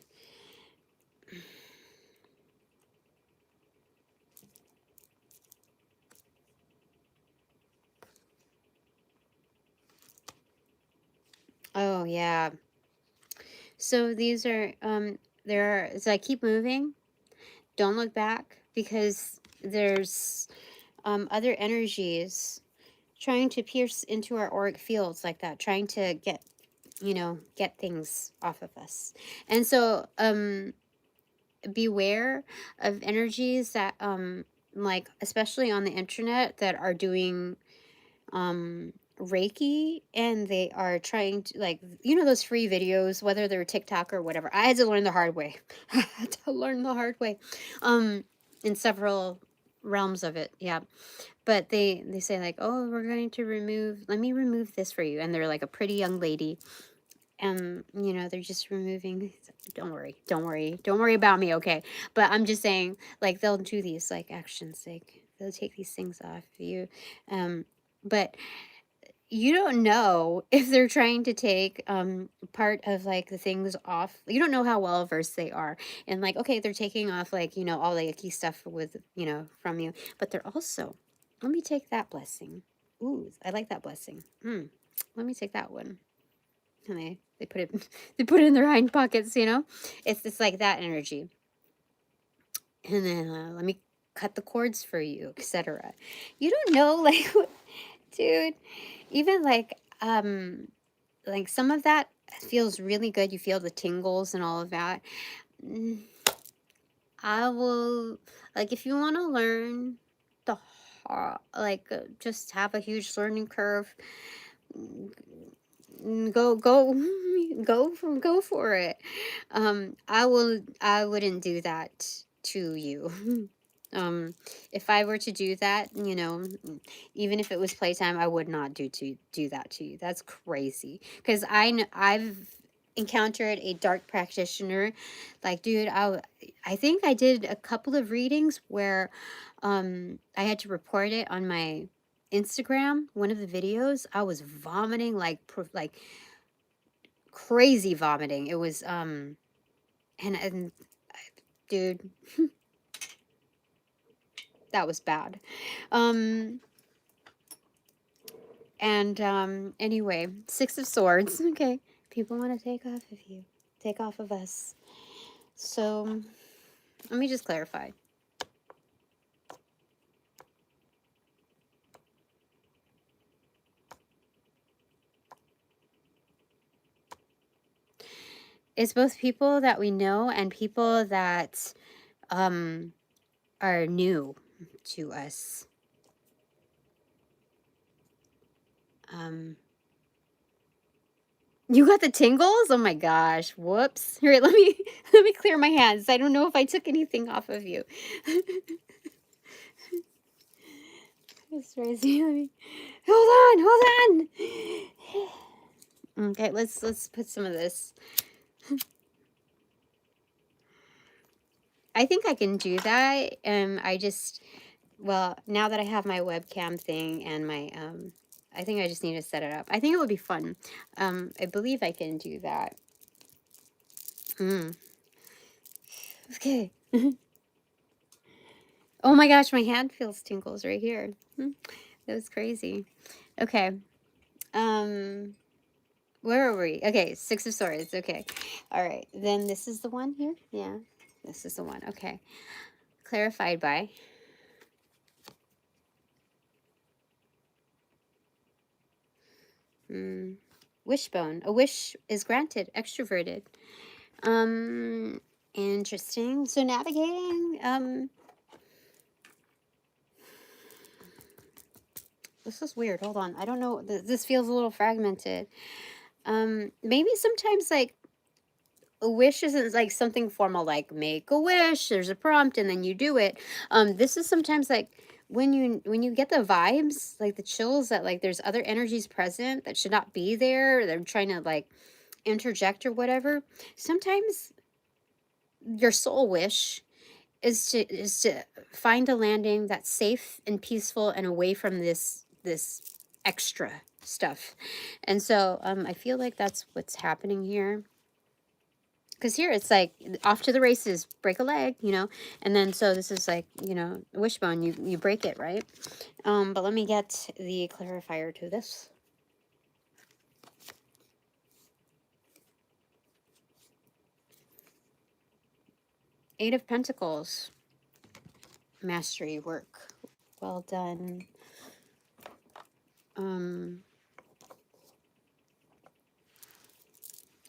Oh yeah. So these are there are, as I keep moving, don't look back, because there's other energies trying to pierce into our auric fields like that, trying to get, you know, get things off of us. And so beware of energies that like especially on the internet that are doing Reiki, and they are trying to, like, you know, those free videos, whether they're TikTok or whatever. I had to learn the hard way. I had to learn the hard way in several realms of it. Yeah. But they say like, oh, we're going to remove, let me remove this for you, and they're like a pretty young lady, and you know, they're just removing, don't worry, don't worry, don't worry about me, okay? But I'm just saying, like, they'll do these like actions, like they'll take these things off you, but you don't know if they're trying to take part of like the things off. You don't know how well versed they are, and like, okay, they're taking off, like, you know, all the icky stuff with, you know, from you, but they're also, let me take that blessing. Ooh, I like that blessing. Let me take that one. And they put it they put it in their hind pockets, you know. It's like that energy. And then let me cut the cords for you, etc. You don't know, like, dude, even like some of that feels really good. You feel the tingles and all of that. I will, like, if you want to learn the like just have a huge learning curve, go go for it. I wouldn't do that to you. If I were to do that, you know, even if it was playtime, I would not do that to you. That's crazy. Because I've encountered a dark practitioner, like, dude, I think I did a couple of readings where I had to report it on my Instagram. One of the videos, I was vomiting like crazy vomiting. It was and dude, that was bad. And anyway, Six of Swords. Okay, people want to take off of you, take off of us. So let me just clarify. It's both people that we know and people that are new to us. You got the tingles? Oh my gosh. Whoops. Here, let me let me clear my hands. I don't know if I took anything off of you. It's crazy. Let me, hold on. Okay, let's put some of this. I think I can do that. I just, well, now that I have my webcam thing and my I think I just need to set it up. I think it would be fun. I believe I can do that. Okay. Oh my gosh, my hand feels tingles right here. That was crazy. Okay. Where are we? Okay, Six of Swords. Okay. All right. Then this is the one here? Yeah. This is the one. Okay. Clarified by. Wishbone. A wish is granted. Extroverted. Interesting. So navigating, this is weird. Hold on. I don't know. This feels a little fragmented. Maybe sometimes like a wish isn't like something formal, like make a wish, there's a prompt and then you do it. This is sometimes like when you get the vibes, like the chills, that like there's other energies present that should not be there. They're trying to like interject or whatever. Sometimes your soul wish is to find a landing that's safe and peaceful and away from this extra stuff. And so I feel like that's what's happening here. Because here it's like off to the races, break a leg, you know, and then so this is like, you know, wishbone, you break it, right? But let me get the clarifier to this. Eight of Pentacles. mastery work. Well done.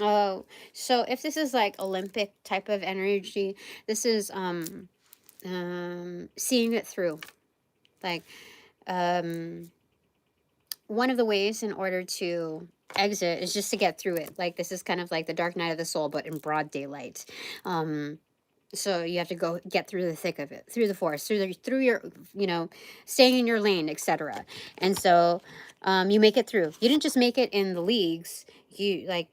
Oh, so if this is like Olympic type of energy, this is seeing it through. Like one of the ways in order to exit is just to get through it. Like this is kind of like the dark night of the soul, but in broad daylight. So you have to go get through the thick of it, through the forest, through your, you know, staying in your lane, etc. And so you make it through. You didn't just make it in the leagues. You like,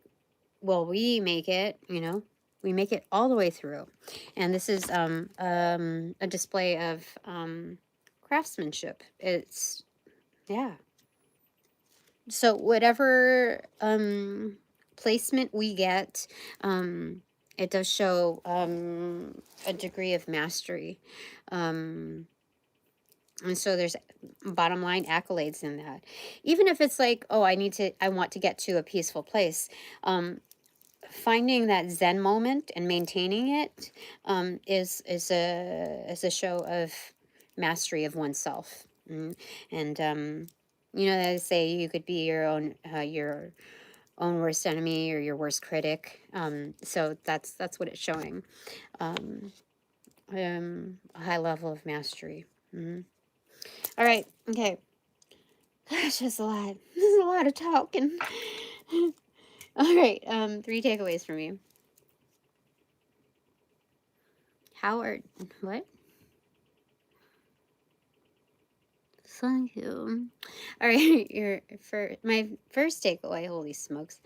well, we make it, you know, we make it all the way through. And this is a display of craftsmanship. It's, yeah. So whatever placement we get, it does show a degree of mastery. And so there's bottom line accolades in that. Even if it's like, oh, I want to get to a peaceful place. Finding that Zen moment and maintaining it is a show of mastery of oneself. And you know, they say you could be your own worst enemy or your worst critic. So that's what it's showing. A high level of mastery. All right. Okay. Gosh, that's a lot. There's a lot of talking. All right. 3 takeaways for me. What? Thank you. All right. My first takeaway. Holy smokes.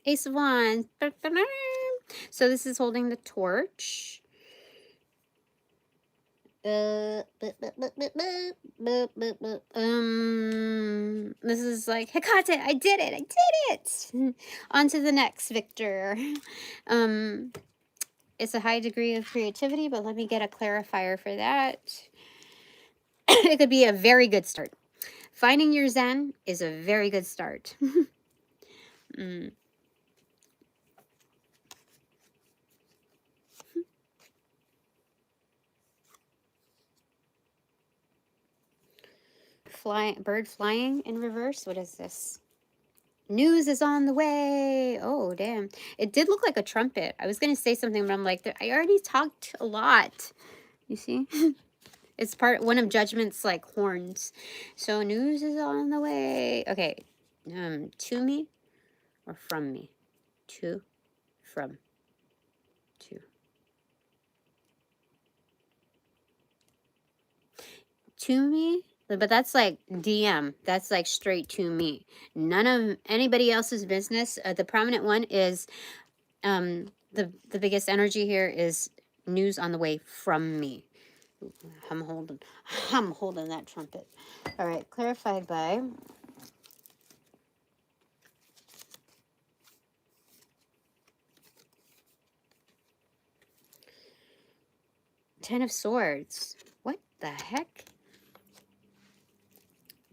Ace of Wands. So this is holding the torch. This is like, Hecate, I did it. On to the next victor. It's a high degree of creativity, but let me get a clarifier for that. It could be a very good start. Finding your Zen is a very good start. Bird flying in reverse. What is this? News is on the way. Oh, damn. It did look like a trumpet. I was going to say something, but I'm like, I already talked a lot. You see? It's one of Judgment's like horns. So news is on the way. Okay. To me or from me? To, from, to. To me? But that's like DM. That's like straight to me. None of anybody else's business. The prominent one is the biggest energy here is news on the way from me. I'm holding that trumpet. All right, clarified by Ten of Swords. What the heck?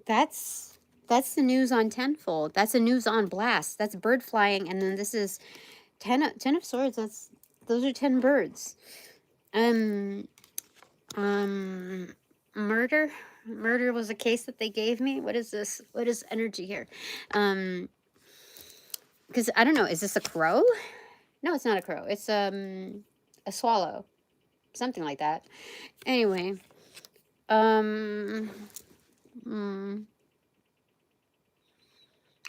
That's the news on tenfold. That's a news on blast. That's bird flying, and then this is ten of Swords. Those are 10 birds. Murder. Murder was a case that they gave me. What is this? What is energy here? Because I don't know. Is this a crow? No, it's not a crow. It's a swallow, something like that. Anyway,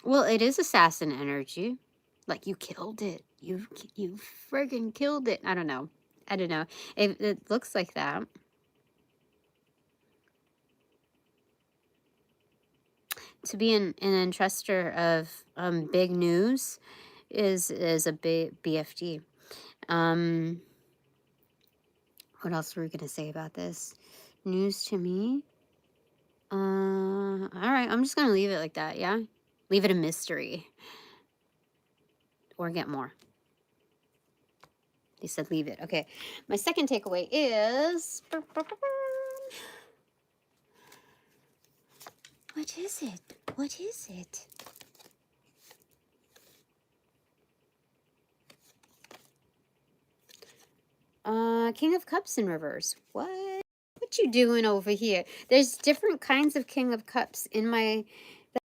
well, it is assassin energy. Like you killed it. You friggin' killed it. I don't know. It looks like that. To be an entruster of big news is a big BFD. What else were we gonna say about this? News to me. All right, I'm just gonna leave it like that. Yeah, leave it a mystery, or get more. They said leave it. Okay, my second takeaway is. What is it? What is it? King of Cups in reverse. What you doing over here? There's different kinds of King of Cups in my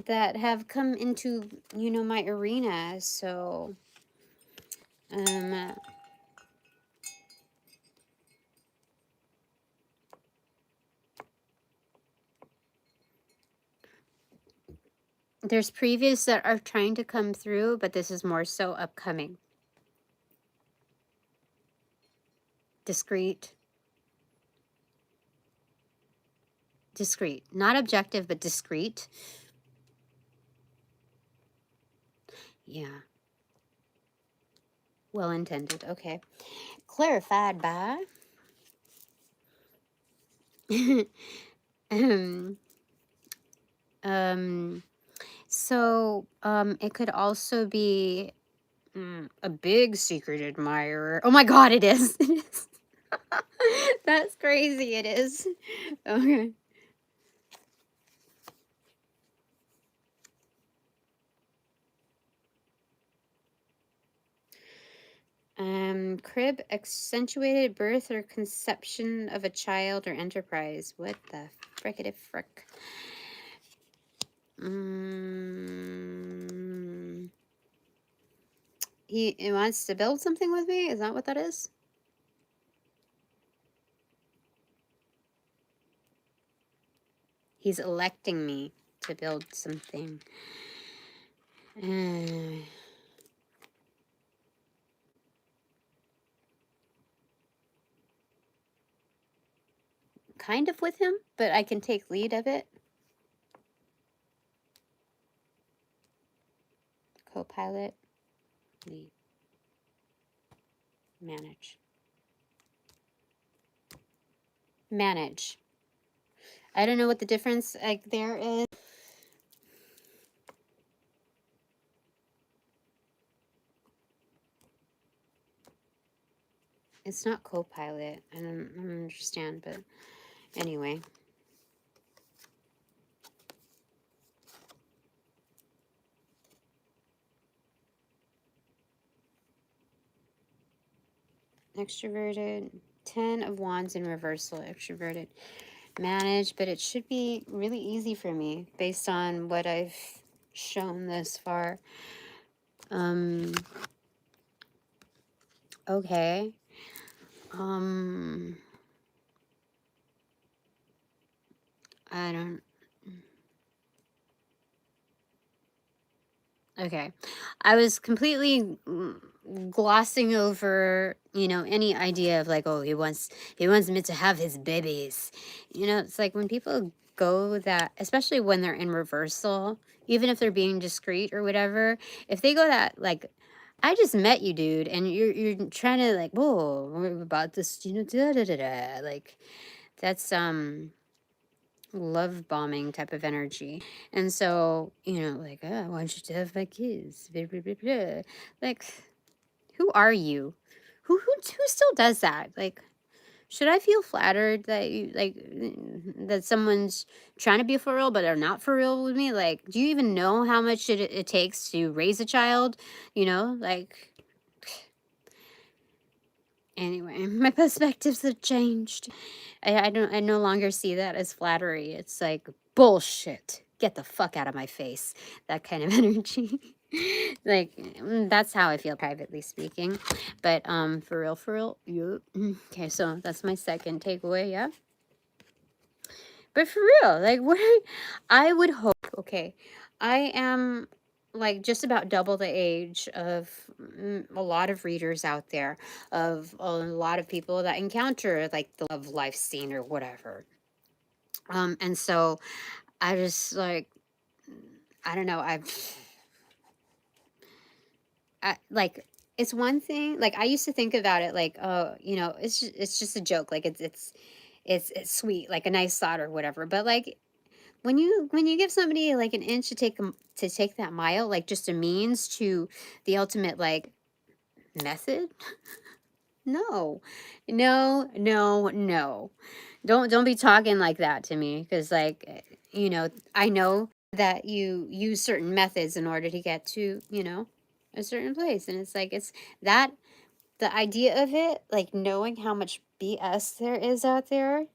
that have come into, you know, my arena. So there's previous that are trying to come through, but this is more so upcoming. Discreet. Discreet. Not objective, but discreet. Yeah. Well intended. Okay. Clarified by. So it could also be a big secret admirer. Oh my God, it is. It is. That's crazy. It is. Okay. Crib, accentuated birth or conception of a child or enterprise. What the frickety frick? He wants to build something with me? Is that what that is? He's electing me to build something. Kind of with him, but I can take lead of it. Co-pilot, lead, manage. Manage. I don't know what the difference like there is. It's not co-pilot. I don't understand, but anyway. Extroverted. 10 of Wands in reversal. Extroverted. Manage, but it should be really easy for me based on what I've shown thus far. Okay. I don't. Okay. I was completely glossing over, you know, any idea of like, oh, he wants me to have his babies. You know, it's like when people go that, especially when they're in reversal, even if they're being discreet or whatever, if they go that like, I just met you, dude, and you're trying to like, whoa, we're about this, you know, da da da da. Like, that's love bombing type of energy. And so, you know, like, oh, I want you to have my kids. Blah, blah, blah, blah. Like, who are you? Who still does that? Like, should I feel flattered that you like that someone's trying to be for real but are not for real with me? Like, do you even know how much it takes to raise a child? You know, like anyway, my perspectives have changed. I no longer see that as flattery. It's like bullshit. Get the fuck out of my face. That kind of energy. Like that's how I feel privately speaking. But for real, yep. Okay, so that's my second takeaway, yeah. But for real, like what I would hope, okay. I am like just about double the age of a lot of readers out there, of a lot of people that encounter like the love life scene or whatever. And so I just like, I don't know, I like it's one thing like I used to think about it like, oh, you know, it's just a joke, like it's sweet, like a nice thought or whatever. But like when you give somebody like an inch to take that mile, like just a means to the ultimate like method. No, no, no, no. Don't be talking like that to me because like you know, I know that you use certain methods in order to get to, you know, a certain place, and it's like it's that the idea of it, like knowing how much BS there is out there,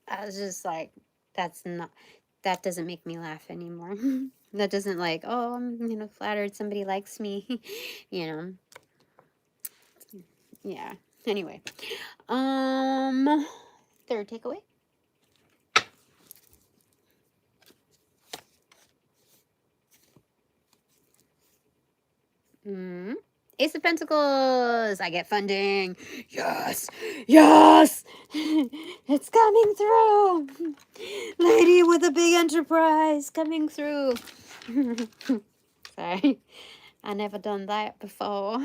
I was just like, that doesn't make me laugh anymore. That doesn't like, oh, I'm flattered somebody likes me, you know. Yeah. Anyway, third takeaway. Ace of Pentacles. I get funding. Yes. Yes. It's coming through. Lady with a big enterprise coming through. Sorry. I never done that before.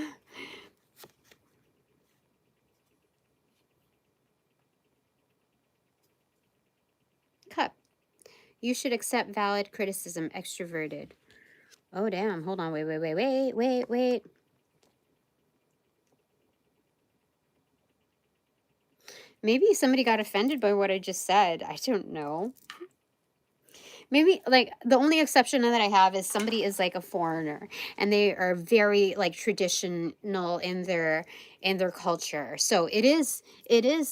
Cup. You should accept valid criticism. Extroverted. Oh, damn. Hold on. Wait. Maybe somebody got offended by what I just said. I don't know. Maybe, like, the only exception that I have is somebody is like a foreigner and they are very like traditional in their culture. So it is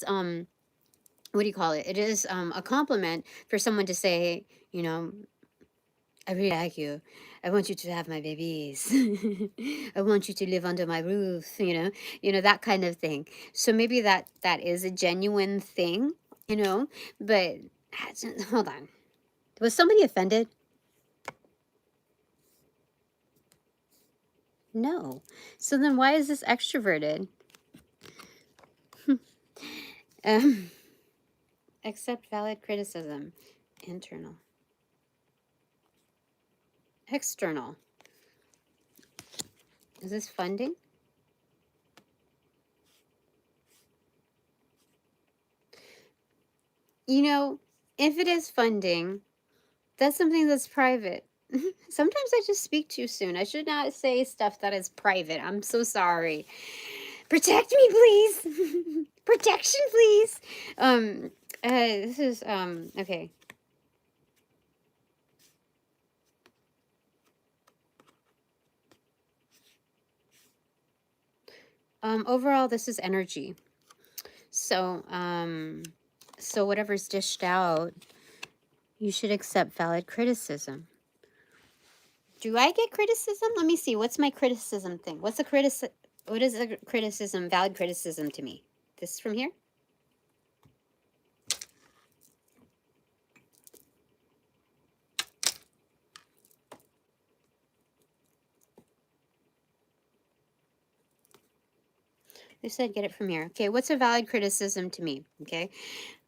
what do you call it? It is a compliment for someone to say, I really like you. I want you to have my babies. I want you to live under my roof, that kind of thing. So maybe that is a genuine thing, but hold on. Was somebody offended? No. So then why is this extroverted? Accept valid criticism. Internal. External. Is this funding? If it is funding, that's something that's private. Sometimes I just speak too soon. I should not say stuff that is private. I'm so sorry. Protect me, please. Protection, please. This is, okay. Overall, this is energy. So, so whatever's dished out, you should accept valid criticism. Do I get criticism? Let me see. What's my criticism thing? What is a criticism, valid criticism to me? This from here? Who said get it from here? Okay, what's a valid criticism to me? Okay,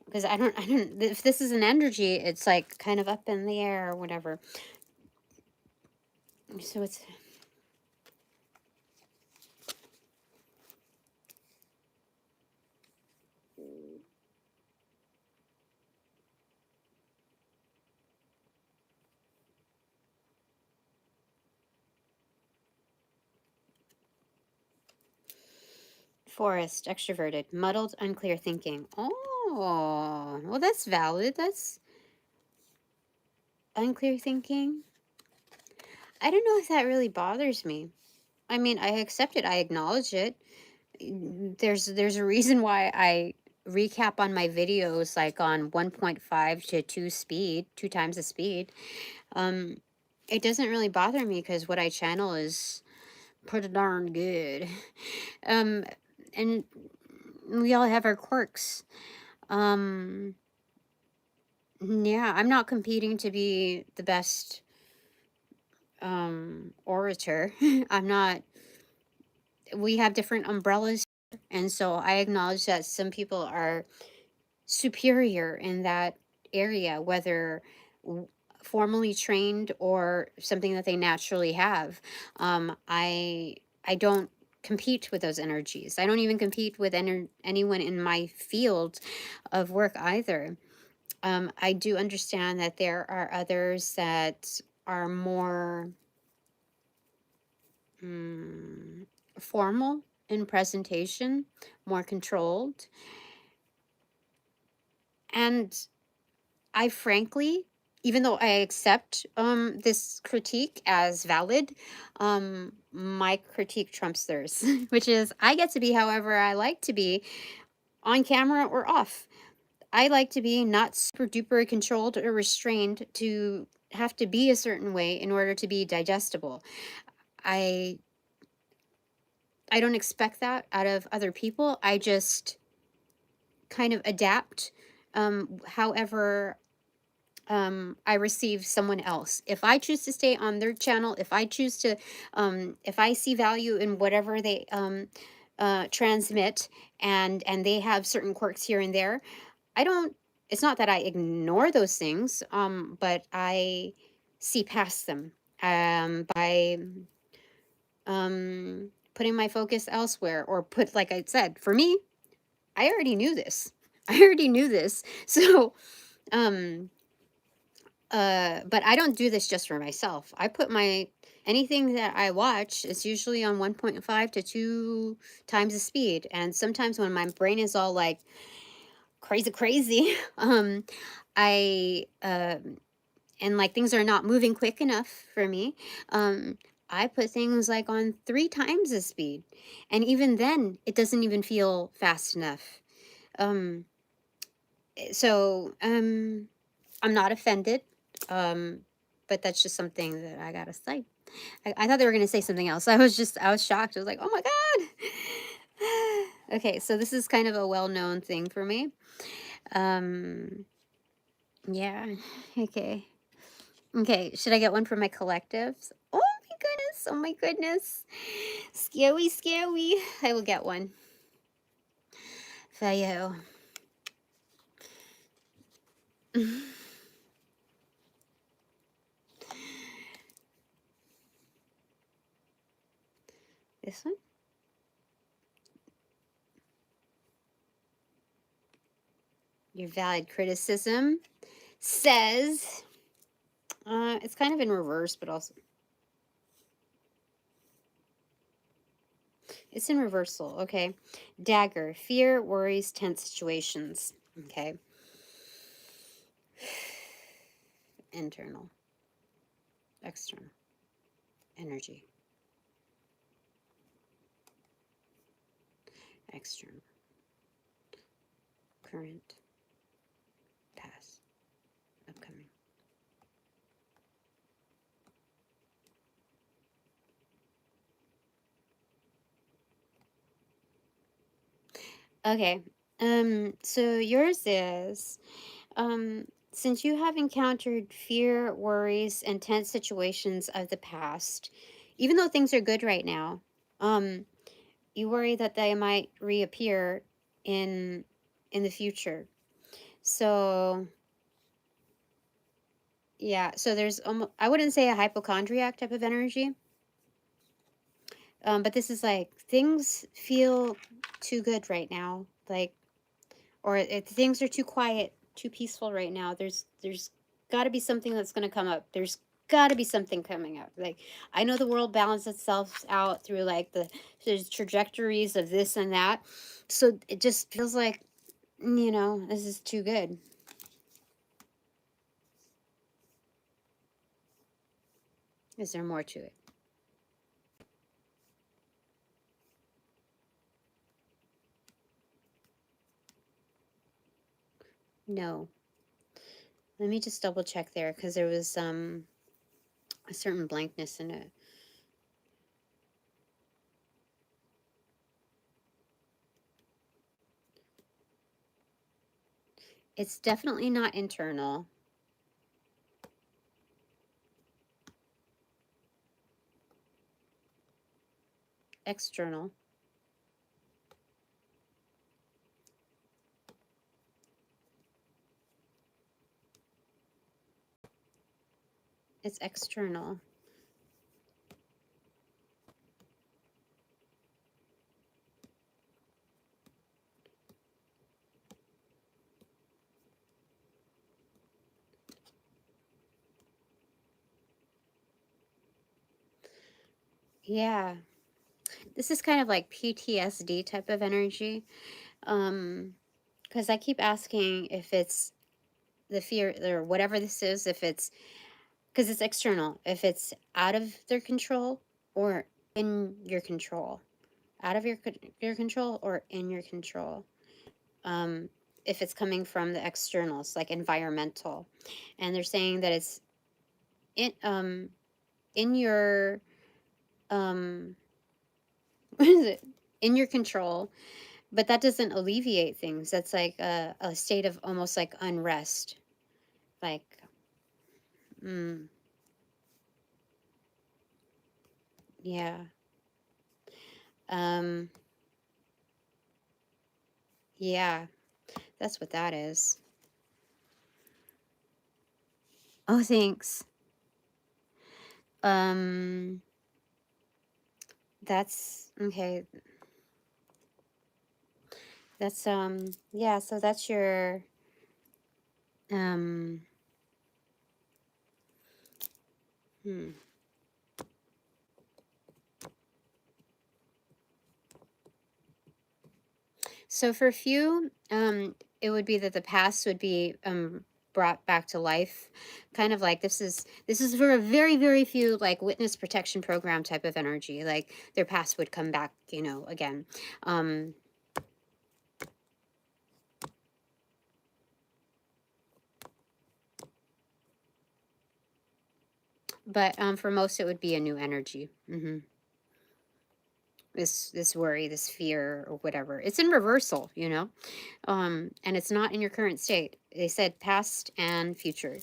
because I don't, if this is an energy, it's like kind of up in the air or whatever. So it's... Forest, extroverted, muddled, unclear thinking. Oh, well, that's valid. That's unclear thinking. I don't know if that really bothers me. I mean, I accept it. I acknowledge it. There's a reason why I recap on my videos like on 1.5 to 2 speed, 2 times the speed. It doesn't really bother me because what I channel is pretty darn good. And we all have our quirks. Yeah, I'm not competing to be the best orator. I'm not. We have different umbrellas, and so I acknowledge that some people are superior in that area, whether formally trained or something that they naturally have. I don't compete with those energies. I don't even compete with anyone in my field of work either. I do understand that there are others that are more formal in presentation, more controlled. And I frankly, even though I accept this critique as valid, my critique trumps theirs, which is I get to be however I like to be, on camera or off. I like to be not super duper controlled or restrained to have to be a certain way in order to be digestible. I don't expect that out of other people. I just kind of adapt however I receive someone else. If I choose to stay on their channel, if I choose to, if I see value in whatever they transmit, and they have certain quirks here and there, I don't. It's not that I ignore those things, but I see past them by putting my focus elsewhere, or put, like I said, for me, I already knew this. I already knew this. So, but I don't do this just for myself. I put anything that I watch is usually on 1.5 to 2 times the speed. And sometimes when my brain is all like crazy, I and like things are not moving quick enough for me, I put things like on 3 times the speed. And even then, it doesn't even feel fast enough. So I'm not offended, but that's just something that I gotta say. I thought they were gonna say something else. I was shocked. I was like, oh my god. Okay, so this is kind of a well-known thing for me. Yeah. Okay. Okay, should I get one for my collectives? Oh my goodness. Oh my goodness. Scary. I will get one for you. This one? Your valid criticism says, it's kind of in reverse, but also it's in reversal. Okay. Dagger, fear, worries, tense situations. Okay. Internal, external, energy, external, current, past, upcoming. Okay. So yours is, since you have encountered fear, worries, and tense situations of the past, even though things are good right now, you worry that they might reappear in the future. So yeah, so there's almost, I wouldn't say a hypochondriac type of energy, but this is like things feel too good right now, like, or things are too quiet, too peaceful right now. There's got to be something that's going to come up. There's got to be something coming up. Like, I know the world balances itself out through like there's trajectories of this and that, so it just feels like, this is too good. Is there more to it? No. Let me just double check there, because there was a certain blankness in it. It's definitely not internal. External. It's external. Yeah. This is kind of like PTSD type of energy. Because I keep asking if it's the fear or whatever this is, if it's, because it's external, if it's out of their control or in your control, out of your control or in your control. If it's coming from the externals, like environmental, and they're saying that it's in your what is it, in your control, but that doesn't alleviate things. That's like a state of almost like unrest, like yeah. Yeah, that's what that is. Oh, thanks. That's okay. That's yeah, so that's your So for a few, it would be that the past would be brought back to life, kind of like this is for a very, very few, like witness protection program type of energy, like their past would come back, you know, again. But for most, it would be a new energy. This worry, this fear, or whatever. It's in reversal, you know, and it's not in your current state. They said past and future.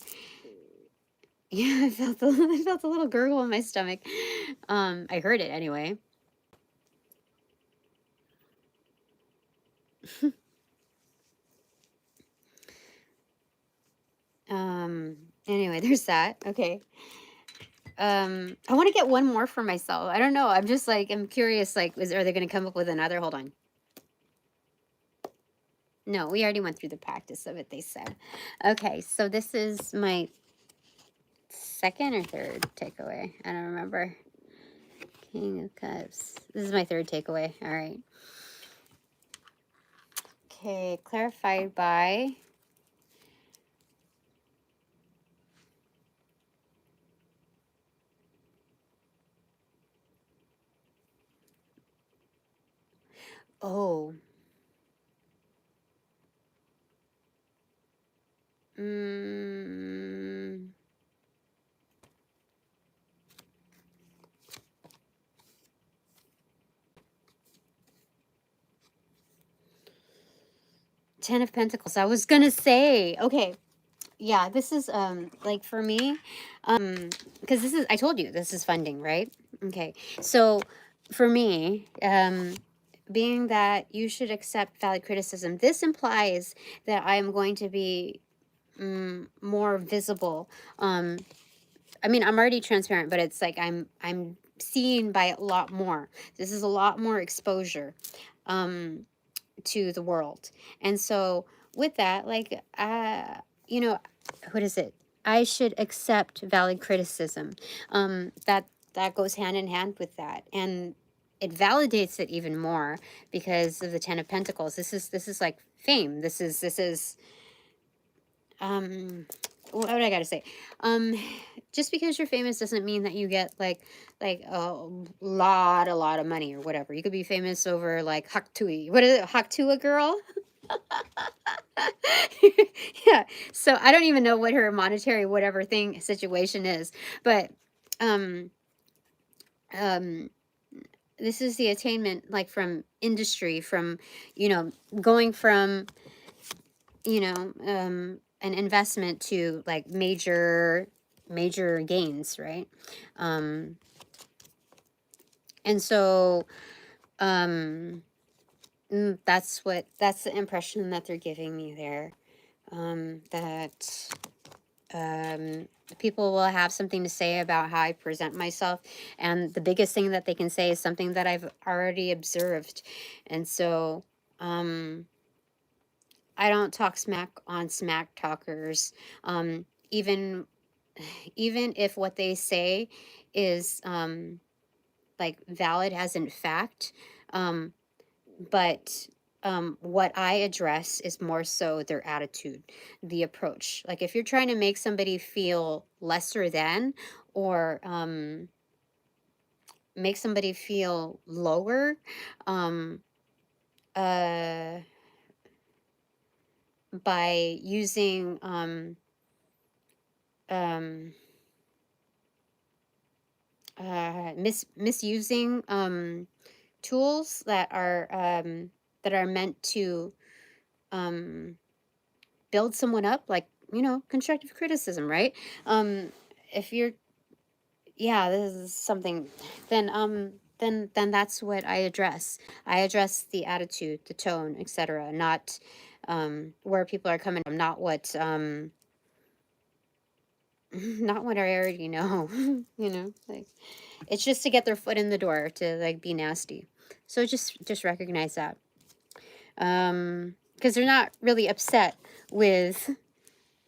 Yeah, I felt a little gurgle in my stomach. I heard it anyway. Anyway, there's that. Okay. I want to get one more for myself. I don't know. I'm just like, I'm curious, like, are they going to come up with another? Hold on. No, we already went through the practice of it, they said. Okay, so this is my second or third takeaway. I don't remember. King of Cups. This is my third takeaway. All right. Okay, clarified by... Oh. 10 of Pentacles. I was gonna say, okay, yeah, this is like for me, because this is, I told you this is funding, right? Okay, so for me, being that you should accept valid criticism, this implies that I am going to be more visible. I mean, I'm already transparent, but it's like I'm seen by a lot more. This is a lot more exposure to the world. And so with that, like you know, what is it? I should accept valid criticism. That goes hand in hand with that. And it validates it even more because of the 10 of Pentacles. This is like fame. This is what I gotta say? Just because you're famous doesn't mean that you get like a lot of money or whatever. You could be famous over like Haktui. What is it? Haktua girl? Yeah. So I don't even know what her monetary whatever thing situation is, but this is the attainment like from industry, from, you know, going from, you know, an investment to like major gains, right? And so that's the impression that they're giving me there, that people will have something to say about how I present myself, and the biggest thing that they can say is something that I've already observed. And so I don't talk smack on smack talkers, even if what they say is like valid as in fact, but what I address is more so their attitude, the approach. Like if you're trying to make somebody feel lesser than, or make somebody feel lower, uh, by using misusing tools that are meant to build someone up, like, you know, constructive criticism, right? If you're, yeah, this is something, then that's what I address. I address the attitude, the tone, etc., not where people are coming from, not what not what I already know. You know, like, it's just to get their foot in the door, to like be nasty. So just recognize that. Because they're not really upset with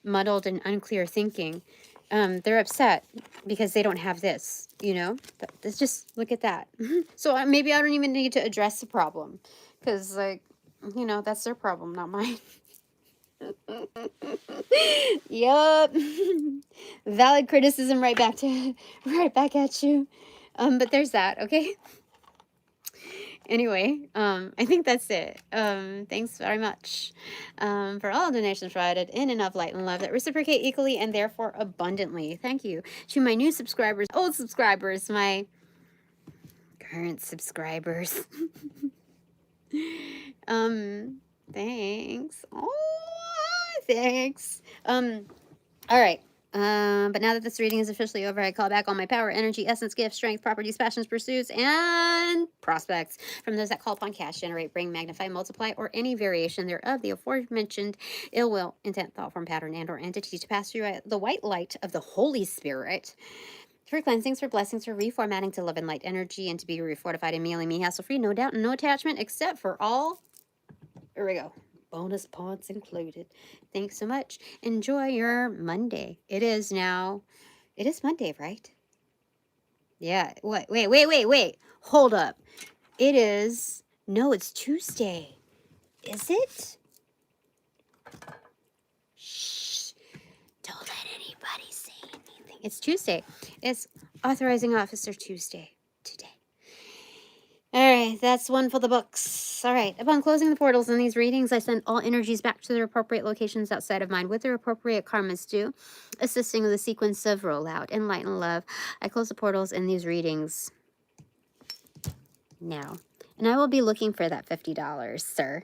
muddled and unclear thinking. They're upset because they don't have this, you know. Let's just look at that. So maybe I don't even need to address the problem, because, like, you know, that's their problem, not mine. Yup. Valid criticism right back at you. But there's that, okay? Anyway, I think that's it. Thanks very much for all donations provided in and of light and love that reciprocate equally and therefore abundantly. Thank you to my new subscribers, old subscribers, my current subscribers. Thanks. Oh, thanks. All right. But now that this reading is officially over, I call back all my power, energy, essence, gifts, strength, properties, passions, pursuits, and prospects from those that call upon cash, generate, bring, magnify, multiply, or any variation thereof the aforementioned ill will, intent, thought form, pattern, and or entity to pass through the white light of the Holy Spirit for cleansings, for blessings, for reformatting to love and light energy, and to be refortified and me hassle-free, no doubt, and no attachment, except for all. Here we go. Bonus points included. Thanks so much. Enjoy your Monday. It is Monday, right? Yeah. What? Wait. Hold up. No, it's Tuesday. Is it? Shh. Don't let anybody say anything. It's Tuesday. It's Authorizing Officer Tuesday today. All right, that's one for the books. All right, upon closing the portals in these readings, I send all energies back to their appropriate locations outside of mine with their appropriate karmas due, assisting with the sequence of rollout and light and love. I close the portals in these readings now, and I will be looking for that $50, sir.